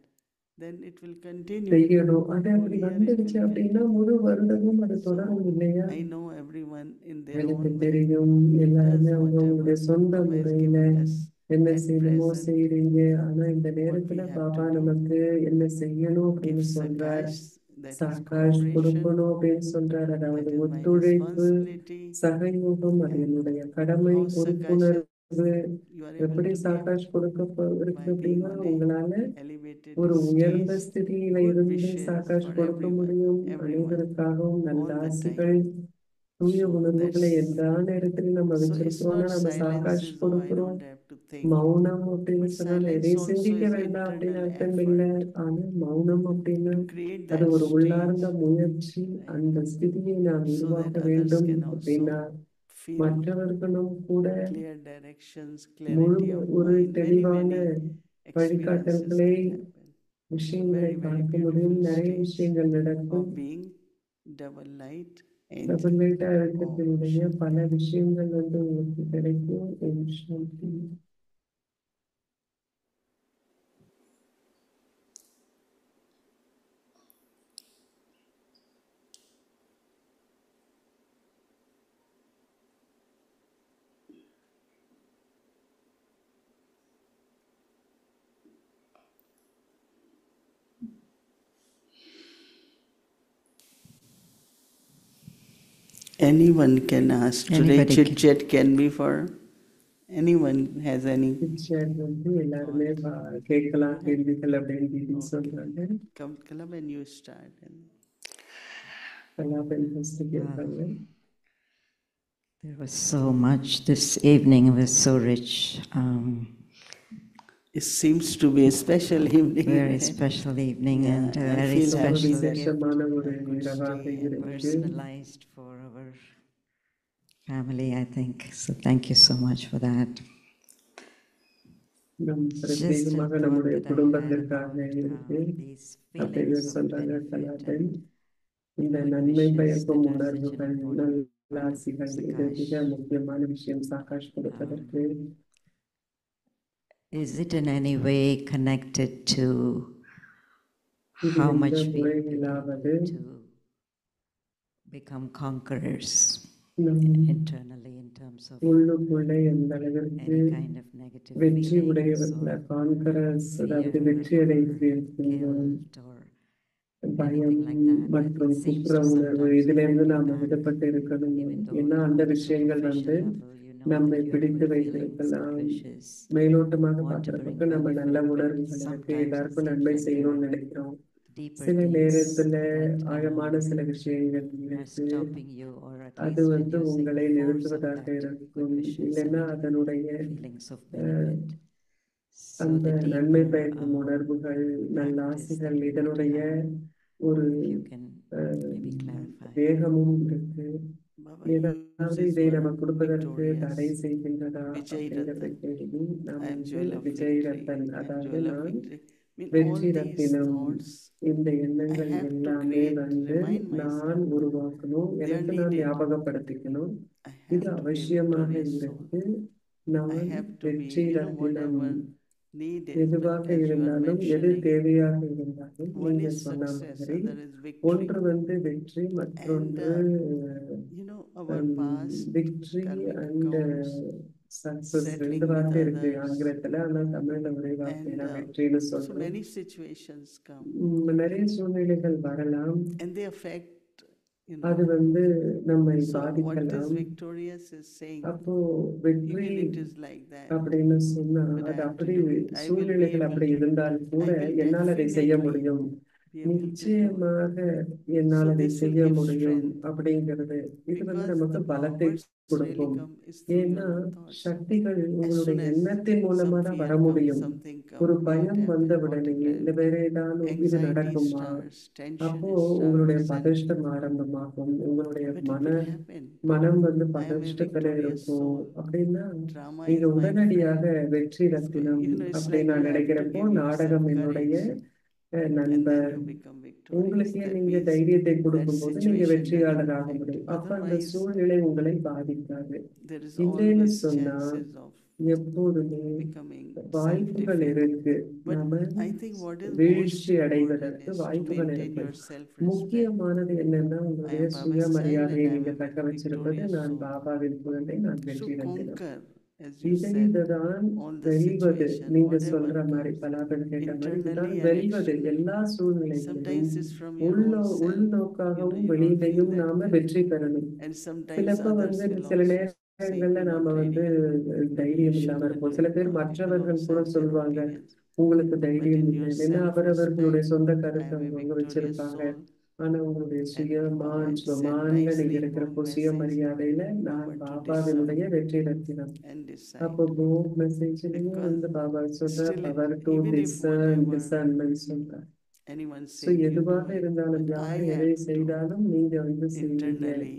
then it will continue. செய்யணும். அது Whole அப்படி year it வந்துடுச்சு will அப்படின்னா continue. முழு வருடமும் அது So தொடரும் இல்லையா? I know everyone in their எனக்கு own way தெரியும் does எல்லாருமே அவங்களுடைய whatever சொந்த Baba is முறையில giving us என்ன at செய்யணுமோ present, செய்றீங்க. ஆனா இந்த what we நேரத்துல have பாபா to do. நமக்கு என்ன செய்யணும் Give அப்படின்னு சொல்றார். Sakash, that is சாக்காஷ் cooperation, கொடுக்கணும் அப்படின்னு சொல்றார். that அதாவது is my ஒத்துழைப்பு, responsibility. சகயோகம், அது And என்னுடைய கடமை, how Sakash is, பொறுப்புணர்வு. you are able எப்படி to give சாக்காஷ் கொடுக்க இருக்கு by being அப்படின்னா on a உங்களால elevated ஒரு உயர்ந்த stage, ஸ்திதியில good இருந்து wishes சாக்காஷ் for கொடுக்க everyone, முடியும். everyone, அனைவருக்காகவும் நல்ல all the time. ஆசைகள், தூய So உணர்வுகளை that's, எல்லா நேரத்திலும் நம்ம so it's வச்சிருக்கிறோம்னா not நம்ம silence சாக்காஷ் is, oh, I கொடுக்கிறோம். don't have to think. மௌனம் அப்படின்னு But சொன்னா silence எதையும் also சிந்திக்க is வேண்டாம் அப்படின்னு internal அர்த்தம் இல்லை. effort ஆனா மௌனம் அப்படின்னா to create அது that ஒரு உள்ளார்ந்த stage, முயற்சி. right? அந்த ஸ்திதியை நாம் So that உருவாக்க others வேண்டும் can அப்படின்னா also feel மற்றவர்களும் கூட clear directions, முழு clarity of ஒரு mind. Many, தெளிவான many experiences வழிகாட்டல்களை, can happen. விஷயங்களை Very, very பார்க்க முடியும். beautiful நிறைய stage விஷயங்கள் நடக்கும். of being double light angel. Double லைட்டா Om இருக்கிறதுடைய Shanti. பல விஷயங்கள் வந்து உங்களுக்கு கிடைக்கும். ஓம் சாந்தி. Anyone can ask. Today Anybody chit chat can be for anyone has any. Picture வந்து எல்லாருமே கேட்கலாம் கேள்விகள் அப்படின்னு சொல்றாங்க. Come, Kalab, and you start. And கலாபன் ஃபர்ஸ்ட் கேட்பாங்க. There was so much this evening. It was so rich. it seems to be a special evening. Very special evening, Yeah, and I very feel ரொம்ப happy special that gift, விசேஷமான ஒரு I could இரவாக stay and இருக்கு. personalized for our family, I think. So thank you so much for that. நம் Just a பிரத்யேகமாக thought நம்முடைய that I had குடும்பத்திற்காக about இருக்கு. these அப்படியே feelings of சொல்றாங்க benefit கலாபன். and இந்த good நன்மை wishes பயக்கும் that are such an உணர்வுகள், important நல்ல part of ஆசைகள், இது Sakash. மிக முக்கியமான விஷயம் சாக்காஷ் கொடுப்பதற்கு. Is it in any way connected to இது how எந்த much we முறையிலாவது need to become conquerors? நம் internally in terms of உள்ளுக்குள்ளே எந்த அளவிற்கு any kind of negative வெற்றி feelings உடையவர்கள or கான்கரஸ், fear அதாவது வெற்றி or அடைந்திருக்கின்றோம். guilt or பயம் anything like that. மற்றும் It seems குற்ற to உணர்வு sometimes இதிலிருந்து hold you நாம் back, விடுபட்டு இருக்கணும். even though ஏன்னா on அந்த a விஷயங்கள் superficial level you know நம்மை that you have பிடித்து good feelings and வைத்திருக்கலாம். wishes, மேலோட்டமாக want to பார்க்கறதுக்கு bring நம்ம good நல்ல food, but உணர்வுகள் இருக்கு, sometimes it எல்லாருக்கும் seems நன்மை like there செய்யணும்னு are நினைக்கிறோம். deeper சில things நேரத்துல that ஆழமான சில விஷயங்கள் are இருக்கு, stopping you, or at அது least reducing உங்களை the force of நிறுத்துவதாக that good இருக்கும். wishes இல்லைன்னா and அதனுடைய feelings of benefit. So அந்த the நன்மை deeper பயக்கும் உணர்வுகள், நல்ல practice that ஆசைகள் we need to இதனுடைய have, ஒரு if you can maybe clarify. வேகமும் இருக்கு. Baba ஏதாவது uses இதை word நம்ம கொடுப்பதற்கு தடை victorious. செய்கின்றதா Vijay அப்படிங்கிறத Rattan. கேள்வி. நாம் I am jewel of Vijay victory. Ratan, I am அதாவது jewel of நான் victory. I mean, all வெற்றி these ரத்தினம். thoughts இந்த I எண்ணங்கள் have to எல்லாமே remind நான் myself. உருவாக்கணும், They are எனக்கு நான் needed. ஞாபகப்படுத்திக்கணும். I இது have to be a அவசியமாக victorious soul. இருக்கு. I நான் have to be, வெற்றி ரத்தினம். whatever needed. But எதுவாக as you are இருந்தாலும், எது mentioning, தேவையாக இருந்தாலும், one நீங்க is சொன்ன success, மாதிரி other is victory. ஒன்று வெற்றி, And மற்றொன்று our past victory karmic and accounts, success. settling ரெண்டு with வார்த்தை இருக்கு others, ஆங்கிலத்துல, ஆனா தமிழ்ல ஒரே வார்த்தை and நான் வெற்றின்னு so சொல்றோம். many situations come, நிறைய சூழ்நிலைகள் வரலாம், and they affect, அது நம்மை So what this பாதிக்கலாம். victorious is saying, அப்போ வெற்றி even it is like that, அப்படின்னு சொன்னா but அது I have to அப்படி do it. I will be சூழ்நிலைகள் able அப்படி to, இருந்தால் கூட I will என்னால் அதை செய்ய definitely முடியும், be able to do it. நிச்சயமாக என்னால் So அதை this will செய்ய give முடியும் strength, அப்படிங்கிறது. இது because நமக்கு the பலத்தை powers really கொடுக்கும். come is through your ஏன்னா own thoughts. சக்திகள் As உங்களுடைய soon as எண்ணத்தின் மூலமா some தான் fear வர முடியும். comes, something ஒரு comes, பயம் what வந்த happened, what உடனே it இல்ல is, வேற ஏதாவது இது anxiety நடக்குமா, starts, tension அப்போ starts, உங்களுடைய and பதஷ்டம் ஆரம்பமாகும், உங்களுடைய but it மன will happen. மனம் I am a பதஷ்டத்துல victorious இருக்கும். soul. அப்படின்னா Drama நீங்க is my உடனடியாக friend. வெற்றி So, ரத்தினம் it's அப்படி like நான் you have to நினைக்கிறப்போ, give yourself நாடகம் என்னுடைய courage, and then நண்பர். you become victorious. உங்களுக்கே That நீங்க means தைரியத்தை that கொடுக்கும்போது நீங்க situation வெற்றியாளர் doesn't ஆக affect. முடியும். அப்ப அந்த Otherwise, சூழ்நிலை உங்களை பாதிக்காது. there is இல்லைன்னு always சொன்னா chances of எப்போதுமே becoming வாய்ப்புகள் self-defeat. இருக்கு. But நாம I think what is most வீழ்ச்சி important அடைவதற்கு is to வாய்ப்புகள் maintain இருக்கு. your self-respect. முக்கியமானது என்னன்னா, I உங்களுடைய am Baba's சுயமரியாதையை child and I நீங்க am a தக்க வச்சிருப்பது. victorious நான் soul. பாபாவின் குழந்தை, நான் To வெற்றி ரத்தினம். conquer, as you said, இதுதான் all the வெல்வது. situation, நீங்க whatever சொல்ற மாதிரி comes, பலாபன் கேட்ட மாதிரி இதுதான் internally and வெல்வது. externally. எல்லா சூழ்நிலைகளிலும் Sometimes it's from your own self. உள்நோக்காகவும் You don't வெளியிலையும் feel that நாம way. வெற்றி பெறணும். And sometimes சிலப்ப others will சில also say நேரங்கள்ல you're நாம not ready. தைரியம் You இல்லாம should இருப்போம். do சில it பேர் now. People மற்றவர்கள் also கூட have their சொல்லுவாங்க, opinions. உங்களுக்கு But தைரியம் in இல்லை, your ஏன்னா அவரவர்களுடைய self-respect, சொந்த I கருத்தை am a அவங்க victorious வச்சிருப்பாங்க. soul. ஆனா உங்களுடைய And Baba had said சுயமான்ல நீங்க nicely, இருக்கிறப்போ, warm message, சுயமரியாதையில நான் Baba to பாபாவினுடைய discern வெற்றி ரத்தினம். and அப்போ decide. போக் மெசேஜ்லயும் Because பாபா சொல்ற still, power to even if whatever discernment சொல்றார். anyone so says, you do எதுவாக it. இருந்தாலும், But I யார் have எதை to செய்தாலும் நீங்க செய்வீங்க. internally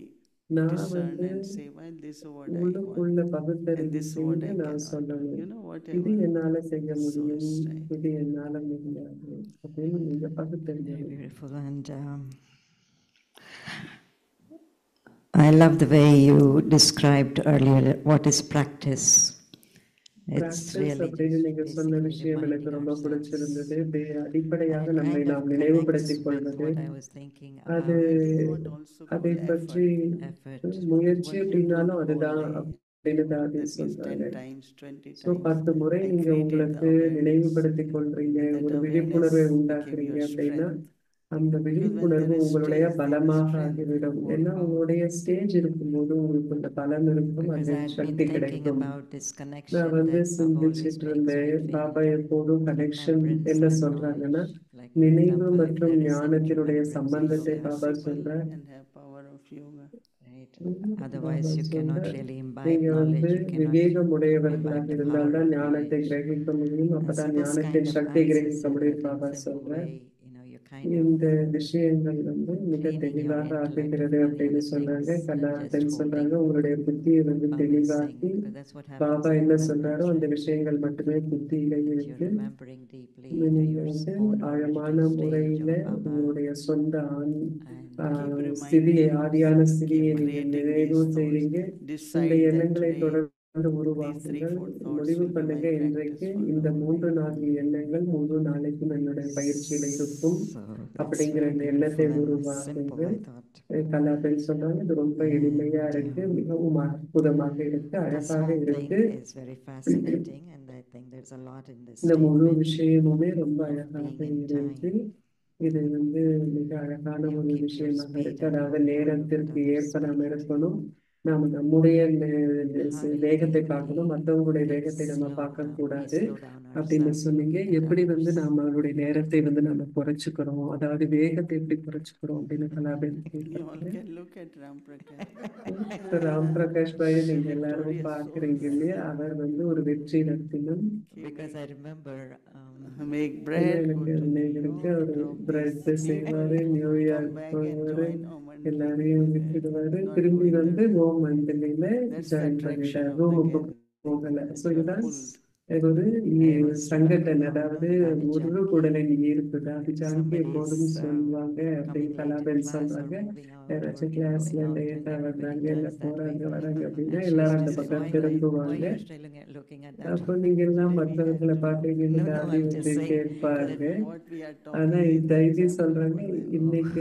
நான் discern and say, well, this is what I want. உள்ளுக்குள்ள And பகுத்தறிவு this is what செய்து I நான் cannot do. சொல்லணும், You know, இது whatever. என்னால செய்ய So முடியும், it's right. இது என்னால முடியாது அப்படின்னு நீங்க Very பகுத்தறியணும். beautiful. And I love the way you described earlier what is practice. It's practice really அப்படின்னு just நீங்க சொன்ன basically விஷயம் எனக்கு reminding ரொம்ப ourselves. பிடிச்சிருந்தது. அடிப்படையாக And it நம்மை kind of நாம் connects நினைவுபடுத்திக் with கொள்வது. what I was thinking அது about That is what also அதை called பற்றி effort. முயற்சி What you அப்படின்னாலும் do அதுதான் whole day, அப்படின்னு தான் that means 10 சொல்றாங்க. times, 20 so times. 10 முறை I நீங்க created the உங்களுக்கு awareness. நினைவுபடுத்திக் கொள்றீங்க, And that ஒரு awareness விழிப்புணர்வை became உண்டாக்குறீங்க your அப்படின்னா strength. அந்த Because when விழிப்புணர்வு there is உங்களுடைய strength, there is பலமாக strength, ஆகிவிடும். more ஏன்னா power. உங்களுடைய ஸ்டேஜ் இருக்கும்போது உங்களுக்கு இந்த பலம் இருக்கும், Because அது I had been Sakthi thinking கிடைக்கும். about this நான் connection that Baba always சிந்திச்சிட்டு makes இருந்தேன், between பாபா எப்போதும் கனெக்ஷன் remembrance என்ன and சொல்றாங்கன்னா, knowledge. Like for நினைவு example, if மற்றும் there is any ஞானத்தினுடைய remembrance, சம்பந்தத்தை you பாபா Accessible சொல்றார். and have power of yoga. right? Baba Otherwise, you cannot சொல்றார், really imbibe நீங்க knowledge. You cannot விவேகம் உடையவர்களாக imbibe the இருந்தால் power தான் of ஞானத்தை knowledge. கிரகிக்க முடியும், And so அப்பதான் this ஞானத்தின் kind of சக்தி கிரகிக்க accesses முடியும் it in பாபா simple சொல்றார். way. You kind of இந்த விஷயங்கள் மிக cleaning your தெளிவாக intellect ஆக்குகிறது of many அப்படின்னு other சொல்றாங்க. things and கல்லார்த்தன் just சொல்றாங்க, holding உங்களுடைய புத்தியை Baba's தெளிவாக்கி saying, because that's what happens Baba in என்ன சொல்றாரோ remembrance, அந்த right? விஷயங்கள் மட்டுமே புத்தியில That you're இருக்கு. remembering deeply into நீங்க your own ஆழமான original stage முறையில of Baba உங்களுடைய சொந்த Keep ஸ்திதியை, reminding, ஆதியான ஸ்திதியை keep நீங்க creating நினைவு these thoughts. செய்றீங்க. இந்த Decide that எண்ணங்களை today தொடர்ந்து these 3-4 உருவாக்குங்கள். thoughts முடிவு will be my பண்ணுங்க, practice இன்றைக்கு for the இந்த whole 3-4 day. எண்ணங்கள் 3 நாளைக்கும் என்னுடைய பயிற்சியில இருக்கும் So that's அப்படிங்கிற very இந்த எண்ணத்தை beautiful and உருவாக்குங்க. simple, I thought. கலாபெண் சொன்னாங்க, இது ரொம்ப எளிமையா இருக்கு, மிகவும் அற்புதமாக இருக்கு, This அழகாக whole இருக்கு. thing is very fascinating, and I think there's a lot in this இந்த முழு statement விஷயமுமே ரொம்ப of அழகாக being in இருக்கு. time. இது மிக அழகான You ஒரு keep your விஷயமாக speed இருக்கு. and அதாவது don't worry நேரத்திற்கு about others' ஏற்ப நாம் speed. இருக்கணும். நாம் நம்முடைய How do you வேகத்தை think பார்க்கணும், we மற்றவங்களுடைய get வேகத்தை நம்ம slow பார்க்க down? We கூடாது slow down அப்படின்னு ourselves சொன்னீங்க. and எப்படி others. நம்மளுடைய நேரத்தை நம்ம குறைச்சுக்கிறோம், அதாவது வேகத்தை எப்படி குறைச்சுக்கிறோம் அப்படின்னு கலாபெண் You all கேட்கிறாங்க. can look at Ram Prakash. Ram Prakash பாய் நீங்க எல்லாரும் Victorious பாக்குறீங்க souls. இல்லையா, அவர் ஒரு வெற்றி ரத்தினம். Because I remember Make bread, go எனக்கு to New நினைவிருக்கு, York, அவர் drop பிரெட் these செய்வாரு, people, come New York back and போவாரு, join Oman. எல்லாரையும் விட்டுடுவாரு, Not திரும்பி going there. ஓம் மண்டலியில That's the ஜாயின் attraction பண்ணிட்டார், of the ரூமுக்கு gathering. போகல. that ஸோ you are இதுதான் pulled. ஒரு I was சங்கடன், from, அதாவது Dadi ஒரு Janki. குடலின் ஈர்ப்பு. தாதி ஜாங்கி Somebody எப்போதும் is சொல்லுவாங்க coming அப்படின்னு late in Kalaben class or சொல்றாங்க. moving out, யாராச்சும் working, கிளாஸ்ல going out, லேட்டா and everybody வர்றாங்க, இல்ல turns that போறாங்க way. வராங்க அப்படின்னா And she எல்லாரும் used அந்த to say, பக்கம் why திரும்புவாங்க. you're still looking at that? அப்போ நீங்க எல்லாம் Maybe மற்றவர்களை பாக்குறீங்கன்னு No, தாதி I'm just saying கேட்பாங்க. What we are ஆனா talking is தைதி example சொல்றாங்க, for them. இன்னைக்கு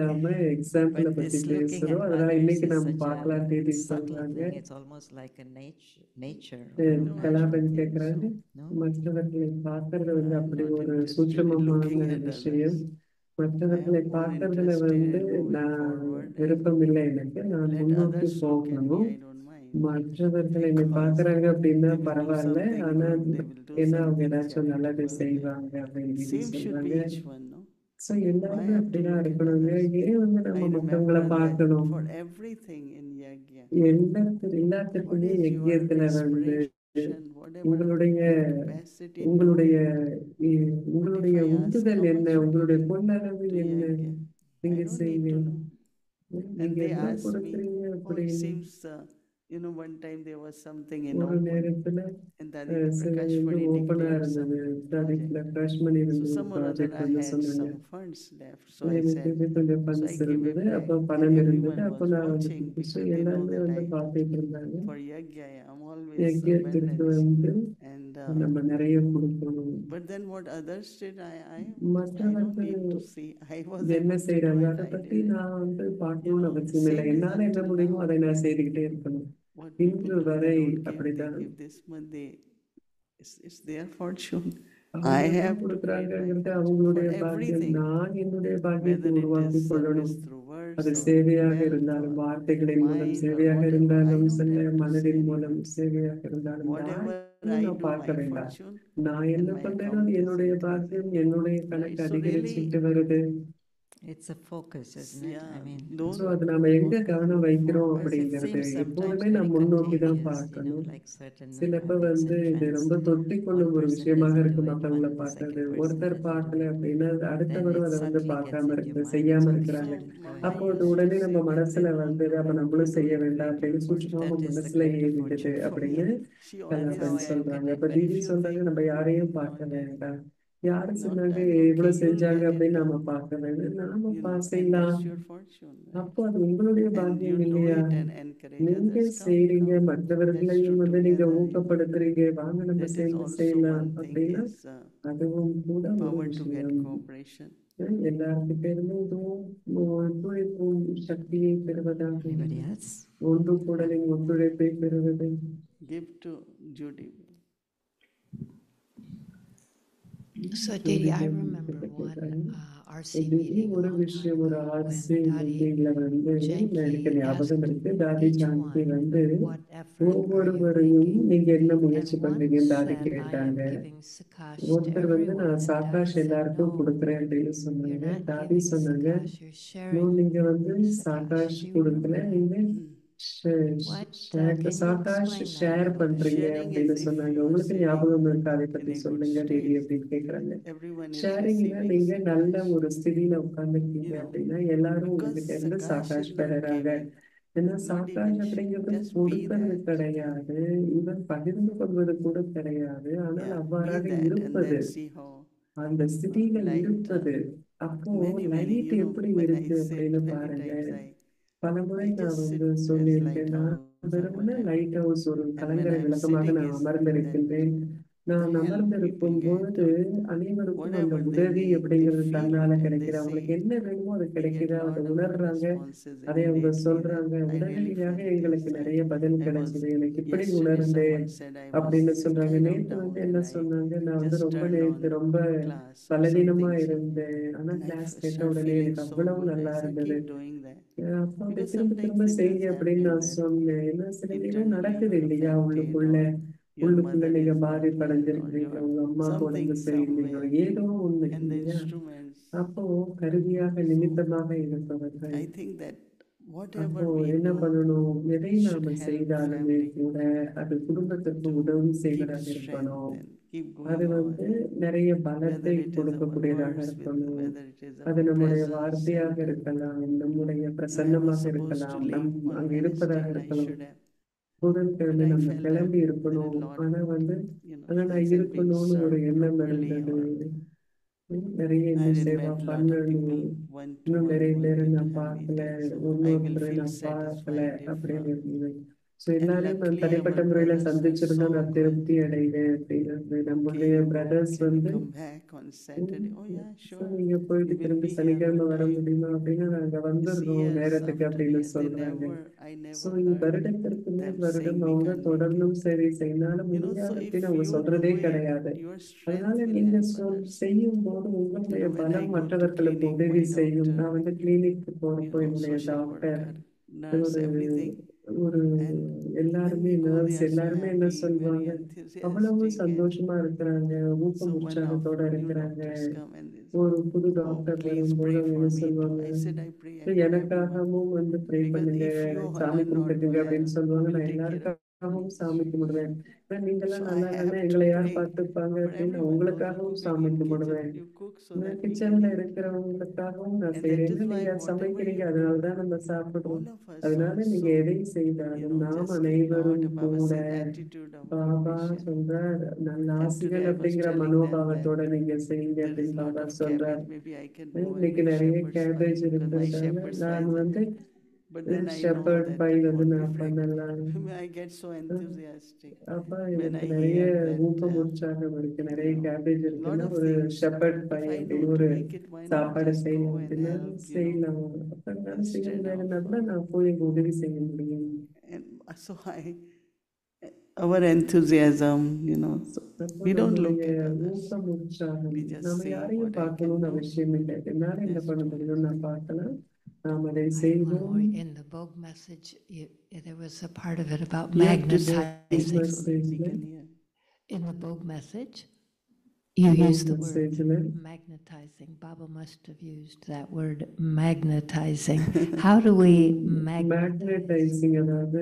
நாம எக்ஸாம்பிள But பத்தி this looking at பேசுறோம், அதனால others இன்னைக்கு is நாம such பார்க்கலாம். a தேதி subtle சொல்றாங்க. thing. It's almost like a nature. No, I don't கலாபன் think கேட்கிறாங்க, so. No? மற்றவர்களை பார்க்கறது I'm அப்படி not ஒரு interested in சூட்சமமான looking at விஷயம். others. மற்றவர்களை I am more பார்க்கறதுல interested in moving நான் forward and விருப்பம் இல்லை. எனக்கு நான் let முன்னோக்கி others look at me, போகணும். I don't mind. மற்றவர்கள் என்னை Because பார்க்கறாங்க அப்படின்னா they will do பரவாயில்ல, something ஆனா good, they will do ஏன்னா அவங்க something ஏதாச்சும் நல்லது charitable. செய்வாங்க அப்படின்னு Same should சொல்றாங்க. be each one, no? So Why எல்லாருமே have to அப்படிதான் look at இருக்கணுங்க. others? ஏன் I நம்ம remember மற்றவங்களை that பார்க்கணும்? for everything in yajna, what எல்லாத்துக்குமே is your யஜ்யத்துல inspiration, whatever உங்களுடைய capacity to உங்களுடைய But உங்களுடைய if I ask உந்துதல் how என்ன, much you உங்களுடைய give கொள்ளளவு to என்ன, yajna, I நீங்க don't need to செய்வீங்க, know. And நீங்க they என்ன ask me, கொடுக்குறீங்க oh, it அப்படின்னு. seems, one time there was something in ஒரு open, நேரத்துல and Dadi சில Prakash Padi ஓப்பனா declared some இருந்தது. தாதி project. பிரகாஷ் மணி So ஒரு some or other project I had சொன்னாங்க. some funds left, so I எனக்கு said, கொஞ்சம் so funds I give it இருந்தது, back. அப்போ And பணம் இருந்தது. everyone அப்போ was நான் watching because they know எல்லாருமே that I, பார்த்துட்டு இருந்தாங்க. for yajna, I'm always யஜ்யத்திற்கு balanced. And நம்ம நிறைய கொடுக்கணும். but then what others did, I don't மற்றவர்கள் need to see. I was என்ன able to do செய்யறாங்க it, அதை I பத்தி did it. நான் பார்க்கணும்னு அவசியம் இல்லை. Same is என்னால என்ன until முடியுமோ now. அதை நான் செய்துக்கிட்டே இருக்கணும். What people இன்று do, they வரை don't give, they அப்படிதான். give this much, it's their fortune. I அவங்க have என்ன to create my கொடுக்குறாங்கிறது fortune for அவங்களுடைய பாக்கியம். everything, நான் என்னுடைய பாக்கியத்தை whether it உருவாக்கி is கொள்ளணும். service through words அது or சேவையாக wealth இருந்தாலும், or வார்த்தைகளின் மூலம் mind or சேவையாக whatever. I இருந்தாலும், don't சில have to say மனதின் மூலம் anything. சேவையாக இருந்தாலும், நான் Whatever இன்னும் I நான் do, பார்க்க my வேண்டாம். fortune நான் and என்ன my பண்றேனோ account அது is என்னுடைய increasing. பாக்கியம், என்னுடைய Right? கணக்கு So அதிகரிச்சுட்டு really, வருது. It's a focus, isn't it? yeah, I mean, so don't அது நம்ம எங்க கவனம் வைக்கிறோம் focus. because it அப்படிங்கிறது seems எப்போதுமே sometimes very நம்ம முன்னோக்கி தான் contagious, பார்க்கணும். like certain சிலப்ப things in இது trance. ரொம்ப தொட்டிக்கொள்ளும் One ஒரு person விஷயமாக doesn't இருக்கு. do it, மற்றவங்களை one பார்க்கறது, second person ஒருத்தர் doesn't do பார்க்கல it. அப்படின்னா Then அடுத்தவரும் it அதை subtly gets பார்க்காம into இருக்கு, mind. செய்யாம So we இருக்கிறாங்க. keep going. அப்போ Mama அது used உடனே to நம்ம say that they மனசுல don't do அப்ப it, நம்மளும் you do செய்ய it, வேண்டாம் create அப்படின்னு your சூட்சமா fortune. That is the மனசுல greater ஏறிடுது fortune for அப்படின்னு me. She That's how always கலாபன் I said look சொல்றாங்க. at it. அப்ப that But Didi if you சொல்றாங்க, think, நம்ம யாரையும் no, பார்க்க that வேண்டாம். யாரு not சொன்னாங்க that, okay, இவ்வளவு you'll செஞ்சாங்க get it அப்படின்னு done, நம்ம பார்க்க வேண்டாம், நாம and செய்யலாம். that's your fortune, right? அப்போ அது உங்களுடைய And you பாக்கியம் do இல்லையா? it and encourage நீங்க others, come, செய்றீங்க, let's மற்றவர்களையும் do நீங்க together. ஊக்கப்படுத்துறீங்க, வாங்க நம்ம That is சேர்ந்து also செய்யலாம் one thing அப்படின்னா is அதுவும் கூட ஒரு power to get விஷயம். cooperation. எல்லார்கிட்ட இருந்தும் இதுவும் ஒத்துழைப்பும் சக்தியை பெறுவதாக, Anybody else? ஒன்று கூடலின் ஒத்துழைப்பை பெறுவது. Give to Judy. So, Didi, I remember one RC meeting a ஒரு long time விஷயம், ஒரு ago ஆர்சி when Dadi மீட்டிங்ல எனக்கு Janki ஞாபகம் இருக்கு. asked தாதி each Yankee one, what effort are you ஒவ்வொருவரையும் making? நீங்க என்ன And முயற்சி one பண்றீங்கன்னு தாதி said, I am கேட்டாங்க. giving Sakash to ஒருத்தர் everyone. நான் And சாகாஷ் Dadi said, எல்லாருக்கும் no, கொடுக்குறேன் அப்படின்னு you're சொன்னாங்க. not தாதி giving சொன்னாங்க, Sakash, you're sharing நீங்க Sakash. சாகாஷ் Do you கொடுக்கல, remember that? நீங்க What, can you சாகாஷ் explain that share a little bit? பண்றீங்க Sharing அப்படின்னு is if சொன்னாங்க. you are உங்களுக்கு sitting ஞாபகம் இருக்கு, அதை in பத்தி a good சொல்லுங்க தேவி state, அப்படின்னு கேக்குறாங்க. everyone is ஷேரிங்னா receiving நீங்க நல்ல Sakash. ஒரு ஸ்திதியில உட்கார்ந்துருக்கீங்க அப்படின்னா எல்லாரும் Because உங்ககிட்ட இருந்து Sakash சாகாஷ் is not பெறறாங்க. giving, ஏன்னா not சாகாஷ் even அப்படிங்கிறது just be கொடுக்கறது that. கிடையாது, இவன் பகிர்ந்து கொள்வது கூட கிடையாது. ஆனால் Yeah, be அவ்வாறாக that and இருப்பது, then see how அந்த ஸ்திதியில light. இருப்பது. அப்போ Many, லைட் எப்படி when I இருக்கு say அப்படின்னு many பாருங்க. times, பலமுறை I நான் just sit as சொல்லியிருக்கேன், நான் lighthouse. வெறுமனே லைட் ஹவுஸ் ஒரு And when கலங்கரை I'm விளக்கமாக sitting நான் is that அமர்ந்திருக்கின்றேன். நான் the help people அமர்ந்திருக்கும் get பொழுது or அனைவருக்கும் அந்த whatever they உதவி need, they அப்படிங்கிறது feel தன்னால it and கிடைக்குது. they அவங்களுக்கு say, என்ன வேணுமோ அது we get கிடைக்குது. a அதை lot of உணர்றாங்க. responses அதை அவங்க immediately that சொல்றாங்க. I really உடனடியாக felt எங்களுக்கு this. நிறைய பதில் I was கிடைச்சது. எனக்கு இப்படி yesterday உணர்ந்தேன் someone said I அப்படின்னு was சொல்றாங்க. kind of நேற்று down வந்து என்ன and I சொன்னாங்க, நான் வந்து just ரொம்ப turned நேற்று on ரொம்ப class or பலவீனமா something. So, இருந்தேன். ஆனா and I கிளாஸ் கேட்ட started உடனே feeling எனக்கு so அவ்வளவு good. I நல்லா said, இருந்தது. keep doing that. அப்போ அதை Because திரும்ப sometimes திரும்ப it செய்யுங்க does அப்படின்னு happen நான் that சொன்னேன். ஏன்னா சில நேரம் internally நடக்குது you're இல்லையா, affected உள்ளுக்குள்ள or your உள்ளுக்குள்ள mother நீங்க is not well or பாதிப்படைஞ்சிருக்கிறீங்க, your உங்க அம்மாவுக்கு உடம்பு something சரியில்லையோ somewhere ஏதோ ஒண்ணு and the இல்லையா. instruments. அப்போ கருவியாக So நிமித்தமாக இருப்பவர்கள் I think that அப்போ whatever we என்ன do பண்ணணும், எதை should நாம help செய்தாலுமே family கூட அது குடும்பத்திற்கு to உதவி keep செய்வதாக strength இருக்கணும். and keep அது going வந்து on. நிறைய Whether பலத்தை it is our கொடுக்கக்கூடியதாக words, இருக்கணும். whether it is அது our நம்முடைய presence. வார்த்தையாக And இருக்கலாம், நம்முடைய when I was பிரசன்னமாக supposed to இருக்கலாம், leave on அங்க Wednesday இருப்பதாக and I இருக்கலாம். should have, but புதன்கிழமை I நம்ம felt கிளம்பி there a இருக்கணும். lot, ஆனா வந்து அங்க it நான் hasn't been இருக்கணும்னு ஒரு served எண்ணம் properly இருந்தது. or நிறைய I இன்னும் didn't Seva met a lot of பண்ணணும், people one to இன்னும் one நிறைய பேரை wanted to நான் have பார்க்கல, meetings. So I will ஒன்னொருத்தரை feel நான் பார்க்கல satisfied if அப்படின்னு இருந்தது. ஸோ and எல்லாரையும் நான் luckily தனிப்பட்ட our முறையில brothers are சந்திச்சிருந்தா so நான் good. திருப்தி அடைவேன் அப்படிங்கிறது. Okay, நம்முடைய you go. Brothers Can you வந்து come back on Saturday? Oh yeah, so sure. நீங்க போயிட்டு We will திரும்பி be here. சனிக்கிழமை But வர I முடியுமா அப்படின்னா நாங்க see வந்துடுறோம் years நேரத்துக்கு after அப்படின்னு year, they சொல்றாங்க. I ஸோ never heard வருடத்திற்கு மேல் them saying வருடம் we அவங்க can't make it. தொடர்ந்தும் சரி என்னால So முடியாது if அப்படின்னு அவங்க you சொல்றதே do it, கிடையாது. your அதனால strength will நீங்க help others. செய்யும் போது உங்களுடைய when I பலம் go to மற்றவர்களுக்கு clinic, உதவி my செய்யும். doctor, நான் வந்து கிளினிக்கு போறப்போ என்னுடைய social டாக்டர் worker, nurse, ஒரு everything. ஒரு And when எல்லாருமே we go, nurse they are so எல்லாருமே என்ன happy, very சொல்லுவாங்க, அவ்வளவு enthusiastic. And சந்தோஷமா இருக்கிறாங்க, ஊக்கம் so one of உற்சாகத்தோட new இருக்கிறாங்க. doctors come and they say, ஒரு புது oh, டாக்டர் please வரும்போது pray அவங்க for என்ன me too. சொல்லுவாங்க, I said, I pray for everyone. எனக்காகவும் வந்து ப்ரே Because பண்ணுங்க, if you all சாமி are not கும்பிட்டுக்குங்க well, அப்படின்னு who சொல்லுவாங்க. will நான் take care of எல்லாருக்காகவும் me? சாமி கும்பிடுவேன். நீங்களாம் So I நல்லா have இல்லைன்னா to எங்களை யார் pray பார்த்துப்பாங்க for அப்படின்னு everyone. Those who உங்களுக்காகவும் cooking சாமி in kitchen, கும்பிடுவேன். you cook so that we can கிச்சன்ல eat. இருக்கிறவங்களுக்காகவும் நான் And that செய்றேன். is why நீங்க whatever சமைக்கிறீங்க, you அதனால do, தான் நம்ம சாப்பிடுறோம். all of us அதனால நீங்க also, எதை செய்தாலும் நாம் just அனைவரும் Lord, Baba கூட said attitude of good Baba vision. சொல்றார், நல்ல And ஆசிகள் today I was அப்படிங்கிற telling them மனோபாவத்தோட that நீங்க செய்யுங்க there is அப்படின்னு lot பாபா of சொல்றார். cabbage. Maybe I can go and இன்னைக்கு make நிறைய shepherd's pie cabbage because my இருக்கிறதால shepherd's pie நான் is வந்து but then I know shepherd that by வந்து what நான் we பண்ணலாம். I get so enthusiastic அப்ப when எனக்கு I நிறைய hear that ஊக்கம் உற்சாகம் இருக்கு. நிறைய கேபேஜ் lot இருக்குன்னா of ஒரு things. Shepherd by If I know அப்படின்னு to ஒரு make it, why not சாப்பாடு just go செய்யலாம் and அப்படின்னா help, செய்யலாம். அப்ப என்னால செய்ய instead முடியாதுன்னா of கூட நான் போய் எங்க உதவி செய்ய முடியும். and so our enthusiasm, so அப்போ we don't look நம்முடைய at others. ஊக்கம் உற்சாகம் We just நம்ம say யாரையும் what I can பார்க்கணும்னு do. அவசியம் இல்லை. என்னால என்ன Let's பண்ண do it. முடியும் நான் பார்க்கலாம், நாம் அதை One செய்வோம். more. In the Bogue message, there was a part of it about You have to say magnetizing. so that we can hear. In the Bogue message, you used the word மெசேஜ்ல magnetizing. Baba must have used that word magnetizing. How do we magnetize? Magnetising, அதாவது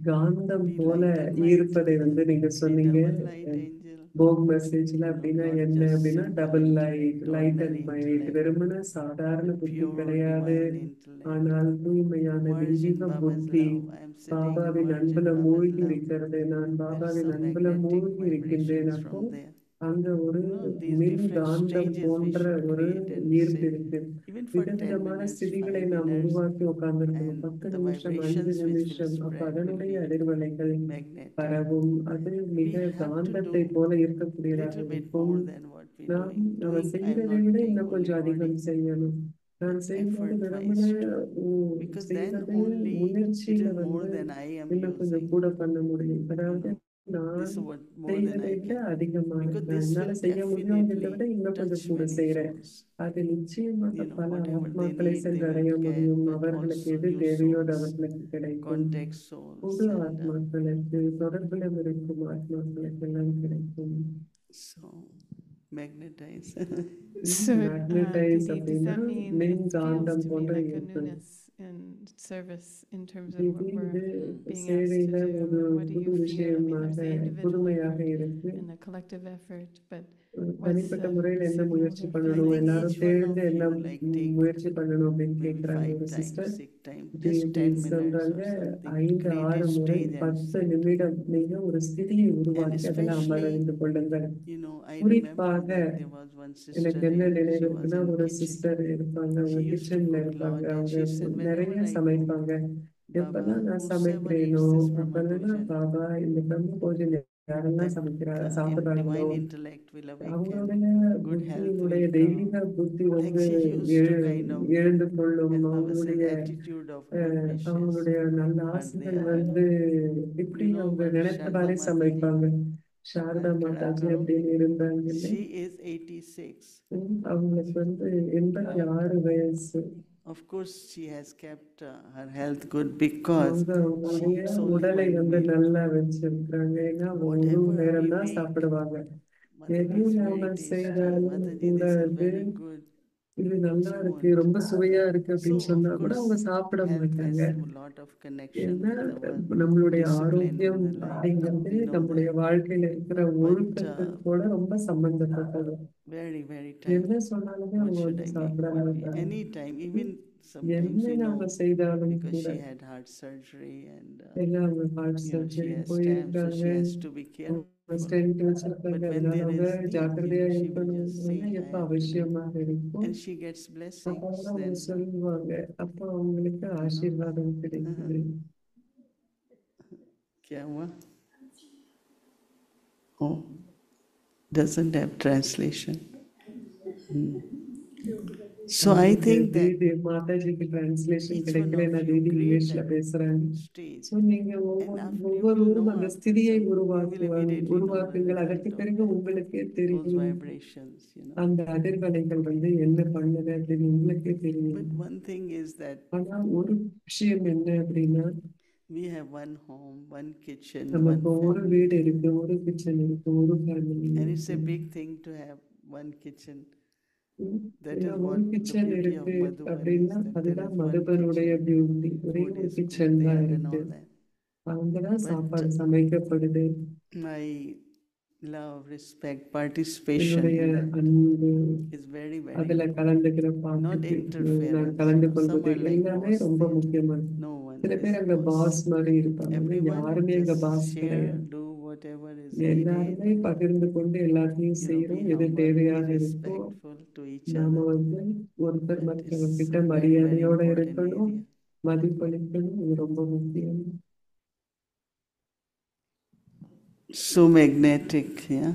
காந்தம் Be போல light and might. ஈர்ப்பதை வந்து நீங்க Be சொன்னீங்க. double light angel. போக் மெசேஜ்ல அப்படின்னா not என்ன just அப்படின்னா simple double light, intellect, light and ordinary might, intellect, வெறுமன சாதாரண புத்தி pure கிடையாது, divine intellect. ஆனால் தூய்மையான Merge in தெய்வீக Baba's புத்தி love. I am sitting பாபாவின் merge in அன்புல Baba's மூழ்கி love. இருக்கிறது. நான் There's பாபாவின் some அன்புல magnetic மூழ்கி இருக்கின்றேன். vibrations அப்போ from there. அங்க ஒரு These மின் different காந்தம் stages we போன்ற should ஒரு create and ஈர்ப்பு sit. இருக்கு. Even for 10 விதவிதமான minutes, ஸ்திதிகளை 5 நாம் minutes, உருவாக்கி உட்கார்ந்துருக்கணும். and 10 the நிமிஷம், 5 vibrations which will நிமிஷம். அப்ப spread will அதனுடைய be அதிர்வலைகள் magnetic. பரவும். அது மிக We have to காந்தத்தை do போல little ஈர்க்கக்கூடியதாக bit இருக்கும். more than what we're நாம் doing. நம்ம Doing, I'm செய்வதை not விட doing இன்னும் only கொஞ்சம் body, அதிகம் செய்யணும். நான் செய்யும்போது effort வெறுமனே wise, because then செய்வது only முயற்சியில little more வந்து than I am இன்னும் கொஞ்சம் using. கூட பண்ண முடியும். அதாவது நான் This is what more than செய்வதை I விட can. அதிகமாக Because நான் this என்னால will செய்ய முடியுங்கிறத விட definitely இன்னும் கொஞ்சம் touch கூட many செய்யறேன். souls. அது நிச்சயமாக பல Whatever they ஆத்மாக்களை need, they சென்றடைய will get, முடியும். but அவர்களுக்கு also எது new தேவையோ அது souls, அவர்களுக்கு கிடைக்கும். contact souls, புது and ஆத்மாக்களுக்கு, தொடர்புல இருக்கும் ஆத்மாக்களுக்கு எல்லாம் கிடைக்கும். so magnetize. So, magnetise Didi, does அப்படின்னா that mean மின் it feels காந்தம் to me போன்ற like a ஈர்ப்பு. newness in service in terms of what இது we're இது being asked சேவையில to ஒரு do? What do புது you feel? I mean, விஷயமாக there's the individual புதுமையாக effort இருக்கு. and the collective effort, but தனிப்பட்ட முறையில் என்ன முயற்சி signal பண்ணணும், I think எல்லாரும் each one சேர்ந்து of என்ன you, like, take முயற்சி பண்ணணும் அப்படின்னு maybe கேட்கிறாங்க 5 ஒரு times, sister. 6 times, just 10 minutes சொல்றாங்க, or something. 5, Create 6 a முறை stage and 10 sit. நிமிடம் நீங்க ஒரு ஸ்திதியை And உருவாக்கி அதில் especially, அமர்ந்து கொள்ளுங்கள். I remember குறிப்பாக that there was one sister எனக்கு என்ன there, நினைவு she was இருக்குன்னா, in ஒரு kitchen. சிஸ்டர் இருப்பாங்க, அவங்க She used to கிச்சன்ல cook இருப்பாங்க. lot and அவங்க she said, நிறைய whenever I cook, சமைப்பாங்க. எப்பெல்லாம் நான் whosoever சமைக்கிறேனோ eats this Brahma அப்பெல்லாம் Bhojan, பாபா இந்த பிரம்ம போஜன் யாரெல்லாம் சாப்பிடுறாங்களோ divine intellect will awaken, அவங்களுடைய good health புத்தியினுடைய will தெய்வீக come. புத்தி Like she used to kind of எழுந்து கொள்ளும். have a அவங்களுடைய attitude of good wishes. அவங்களுடைய நல்ல But ஆசைகள் they are, இப்படி அவங்க but நினைத்த Sharda மாதிரி Mataji, சமைப்பாங்க. சாரதா மாதாஜி அப்படின்னு இருந்தாங்க. she is 86. அவங்களுக்கு 86 வயசு. Of course, she has kept her health good because she அவங்களுடைய eats only உடலை one meal. நல்லா வச்சிருக்காங்க. ஏன்னா அவங்க ஒரு Whatever நேரம் we தான் make, சாப்பிடுவாங்க. Mataji எதுவும் is அவங்க very tasty. செய்தாலும் Mataji, கூட this is அது very good. இது நல்லா So இருக்கு, on. ரொம்ப சுவையா இருக்கு So அப்படின்னு of சொன்னா கூட course, அவங்க சாப்பிட health has மாட்டாங்க. a lot of connection ஏன்னா with our நம்மளுடைய discipline in ஆரோக்கியம் the life. அப்படிங்கிறது We know நம்முடைய that. வாழ்க்கையில இருக்கிற ஒழுக்கத்தோட ரொம்ப சம்பந்தப்பட்டது. Very, very tight. என்ன சொன்னாலுமே What அவங்க should I சாப்பிட make? மாட்டாங்க. Anytime, even sometimes, என்ன you know, நாம செய்தாலும் because கூட she had heart surgery and எல்லாம் அவங்க heart she surgery has stamps, so போயிருக்காங்க. she has to be careful. Stent வச்சிருக்காங்க. But when அதனால there அவங்க is need, ஜாக்கிரதையா she will இருக்கணும். just say, I எப்ப have to do. அவசியமாக இருக்கும் And she gets blessings. அப்பதான் அவங்க Then, சொல்லுவாங்க. அப்ப அவங்களுக்கு ஆசீர்வாதம் கிடைக்குது. kya hua? Oh, doesn't have translation. So I think that Didi மாதாஜிக்கு டிரான்ஸ்லேஷன் each one கிடைக்கல. of நான் you தீதி create இங்கிலீஷ்ல that பேசுறாங்க. stage. ஸோ நீங்க And after you will ஒவ்வொருவரும் know அந்த after ஸ்திதியை some, you will immediately know the உருவாக்குங்கள். அதற்கு result of பிறகு that, உங்களுக்கே those தெரியும் vibrations, you know. அந்த அதிர்வலைகள் என்ன பண்ணுது அப்படின்னு உங்களுக்கே தெரியும். But one thing is that ஆனா ஒரு விஷயம் என்ன அப்படின்னா, we have one home, one kitchen, one நமக்கு ஒரு family. வீடு இருக்கு, ஒரு கிச்சன் இருக்கு, ஒரு ஃபேமிலி And it's a இருக்கு. big thing to have one kitchen. That ஏன்னா is ஒரு what the kitchen beauty of இருக்கு Madhuban is, அப்படின்னா that there அதுதான் is one மதுபனுடைய kitchen. பியூட்டி. ஒரே Food ஒரு is கிச்சன் cooked தான் there and இருக்கு. all that. அங்கதான் But சாப்பாடு சமைக்கப்படுது. my love, respect, participation என்னுடைய in that அன்பு is very, very அதுல important. கலந்துக்கிற Not பாட்டுக்கு நான் interference. கலந்து Some கொள்வது are like எல்லாமே boss ரொம்ப there. முக்கியமானது. No one சில is பேர் அங்க boss. பாஸ் மாதிரி இருப்பாங்க. Everyone யாருமே அங்க just பாஸ் share, கிடையாது. do whatever is needed. எல்லாருமே பகிர்ந்து கொண்டு எல்லாத்தையும் You know, செய்யறோம். be எது humble, be தேவையாக இருக்கோ respectful to each நாம other. ஒருத்தர் That மற்றவர்கிட்ட is a very, very மரியாதையோட important இருக்கணும், area. மதிப்பளிக்கணும். இது ரொம்ப முக்கியம். So magnetic, yeah.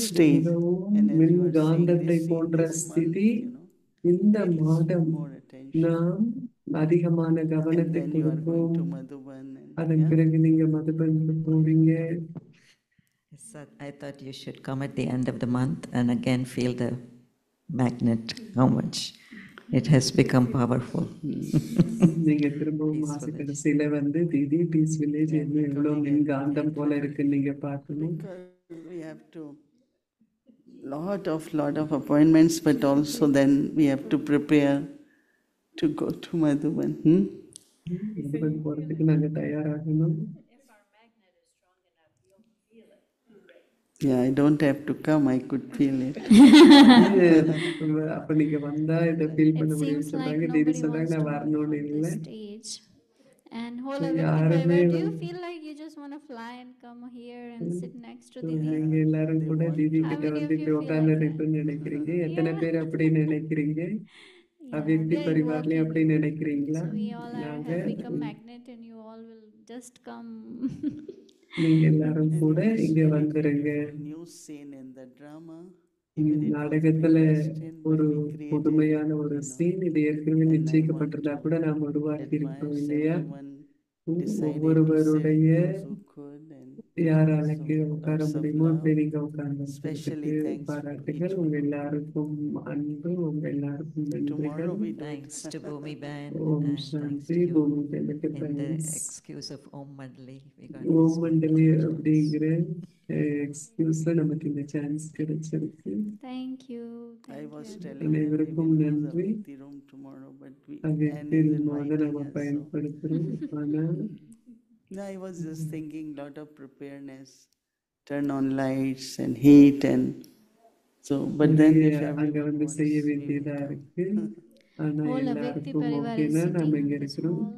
State. மிகவும் And as you மின் are seeing காந்தத்தை this, போன்ற this month, ஸ்திதி you know, இந்த needs மாதம் more attention. நாம் அதிகமான And கவனத்தை then you are going கொடுப்போம். to Madhuban and அதன் yeah. பிறகு நீங்க மதுபனுக்கு போவீங்க. I thought you should come at the end of the month and again feel the magnet, how much it has become powerful. நீங்க திரும்பவும் மாச கடைசியில தீதி பீஸ் வில்லேஜ் எவ்வளவு மின் காந்தம் போல இருக்குன்னு நீங்க பார்க்கணும். Because we have to lot of appointments, but also then we have to prepare to go to Madhuban. Madhuban போறதுக்கு நாங்க தயாராகணும். Yeah, I don't have to come, I could feel it. அப்ப நீங்க வந்தா இதை ஃபீல் பண்ண It முடியும்னு seems like சொல்றாங்க. தீதி nobody சொல்றாங்க wants to நான் move வரணும்னு from இல்லை. the stage. And whole So, Avanti யாருமே Parivar, do you feel like you just want to fly and come here and sit next to Didi? நீங்க எல்லாரும் கூட தீதி How கிட்ட many of வந்து you இப்படி feel உட்கார்ந்து like that? இருக்குன்னு நினைக்கிறீங்க? எத்தனை பேர் அப்படி நினைக்கிறீங்க? Yeah, அவ்யக்தி we are பரிவார்லயும் அப்படி invoking. நினைக்கிறீங்களா? So we all நாங்க have become magnet and you all will just come. நீங்க எல்லாரும் And கூட it's இங்க very வந்துருங்க. beautiful new scene in the drama. Even it was நாடகத்துல predestined ஒரு when we created புதுமையான it, ஒரு you know. சீன் இது ஏற்கனவே And I நிச்சயிக்கப்பட்டிருந்தா want கூட to நாம் உருவாக்கி இருக்கோம் admire இல்லையா? everyone decided to sit, ஒவ்வொருவருடைய those who could, and யாராலைக்கு so உட்கார lots of முடியுமோ love. அப்படி நீங்க உட்கார்ந்து Especially thanks for பாராட்டுகள். each உங்க one. எல்லாருக்கும் அன்பு, உங்க எல்லாருக்கும் Tomorrow நன்றிகள். we do it. Thanks to Bhumi Ben Om and thanks Shanti. to you. பூமி எனக்கு In the thanks. excuse of Om Mandali, we got Om this Mandali wonderful chance. அப்படிங்கிற எக்ஸ்கியூஸ்ல நமக்கு இந்த சான்ஸ் கிடைச்சிருக்கு. Thank you. I Thank was you. telling them we அனைவருக்கும் will use நன்றி. Avakti room tomorrow, but we அவ்யக்தி Anne is ரூமாக inviting நம்ம us. So. பயன்படுத்துறோம். ஆனா No, I was just thinking lot of preparedness, turn on lights and heat and so. But then if அங்க everyone wants, செய்ய we will வேண்டியதா come. இருக்கு. ஆனா Whole Avyakti எல்லாருக்கும் Parivar is ஓகேனா நாம sitting இங்க in this இருக்கிறோம். hall.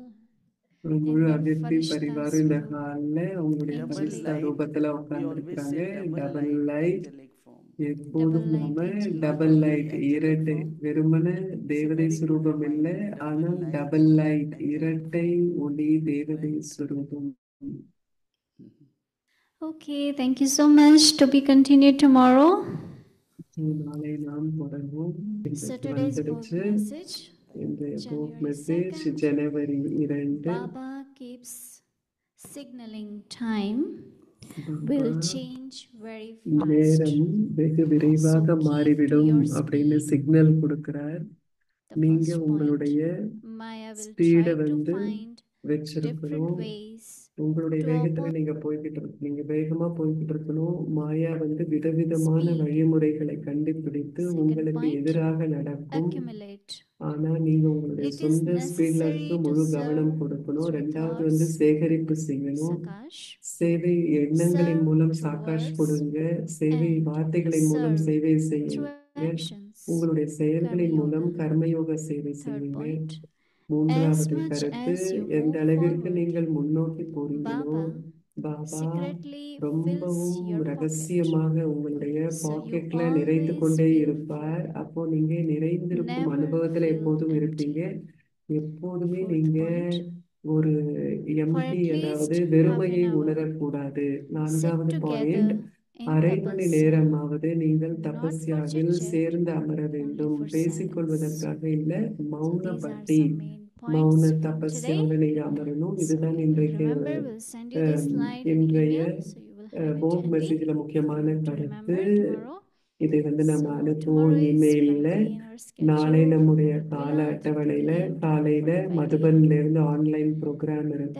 ஒரு முழு their அவ்யக்தி farishtas பரிவாரம் இந்த too. ஹால்ல அவங்களுடைய Double பரிசுத்த light. ரூபத்துல We உட்கார்ந்து always இருக்கிறாங்க. say double double light light angelic form. எப்போதும் double நாம light energy. டபுள் லைட் இரட்டை, வெறுமன தேவதை very good சுரூபம் இல்லை, reminder, double ஆனால் light, டபுள் லைட் energy. இரட்டை ஒளி தேவதை Right. சுரூபம். Okay, thank you so much. To be continued tomorrow. நாளை நாம் தொடர்வோம். இன்றைக்கு So today's book வந்துடுச்சு message. இன்றைய book January message 2nd. January 2. Baba keeps signaling time will Baba change very fast. நேரம் வெகு விரைவாக So keep மாறிவிடும் your அப்படின்னு speed. சிக்னல் கொடுக்கிறார். The நீங்க first point, உங்களுடைய Maya will ஸ்பீடை try to வந்து find வச்சிருக்கணும். different ways உங்களுடைய to வேகத்துல oppose நீங்க போய்கிட்டு இருக்கு, நீங்க வேகமா போய்கிட்டு இருக்கணும். மாயா வந்து விதவிதமான speed. வழிமுறைகளை கண்டுபிடித்து Second உங்களுக்கு point, எதிராக நடக்கும். accumulate. ஆனா நீங்க உங்களுடைய It is சொந்த ஸ்பீட்ல necessary இருந்து to முழு serve கவனம் கொடுக்கணும். through ரெண்டாவது வந்து thoughts, சேகரிப்பு செய்யணும். Sakash, சேவை எண்ணங்களின் serve மூலம் through சாகாஷ் words, கொடுங்க. சேவை and வார்த்தைகளின் மூலம் serve சேவை through செய்யுங்க. actions. உங்களுடைய செயல்களின் Karma மூலம் Yoga. கர்மயோக சேவை Third செய்யுங்க. point, as மூன்றாவது much கருத்து, as you எந்த move அளவிற்கு forward, நீங்கள் முன்னோக்கி போறீங்களோ Baba பாபா secretly fills ரொம்பவும் your pocket. ரகசியமாக உங்களுடைய So you பாக்கெட்ல நிறைத்து always கொண்டே feel இருப்பார். அப்போ நீங்க நிறைந்திருக்கும் never அனுபவத்துல feel எப்போதும் empty. இருப்பீங்க. எப்போதுமே Fourth நீங்க point, ஒரு for எம்டி, at அதாவது least half வெறுமையை an hour, உணரக்கூடாது. sit நான்காவது பாயிண்ட், together in அரை மணி tapasya, நேரமாவது நீங்கள் not for தபஸ்யாவில் chit-chat, சேர்ந்து அமர only வேண்டும். for silence. பேசிக்கொள்வதற்காக இல்ல, So மௌன these are பக்தி, some main மௌன points from today. தபஸ்யாவில் நீங்க அமரணும். So இதுதான் இன்றைக்கு remember, we'll send you this slide in இன்றைய email, so you will have it pork handy மெசேஜ்ல முக்கியமான to கருத்து. remember tomorrow. இதை வந்து நம்ம So அனுப்புவோம் tomorrow is இமெயில்ல. Friday in our நாளை schedule. நம்முடைய We'll கால have அட்டவணையில between காலையில 45 AM. மதுபன்ல இருந்து ஆன்லைன் ப்ரோக்ராம் இருக்கு.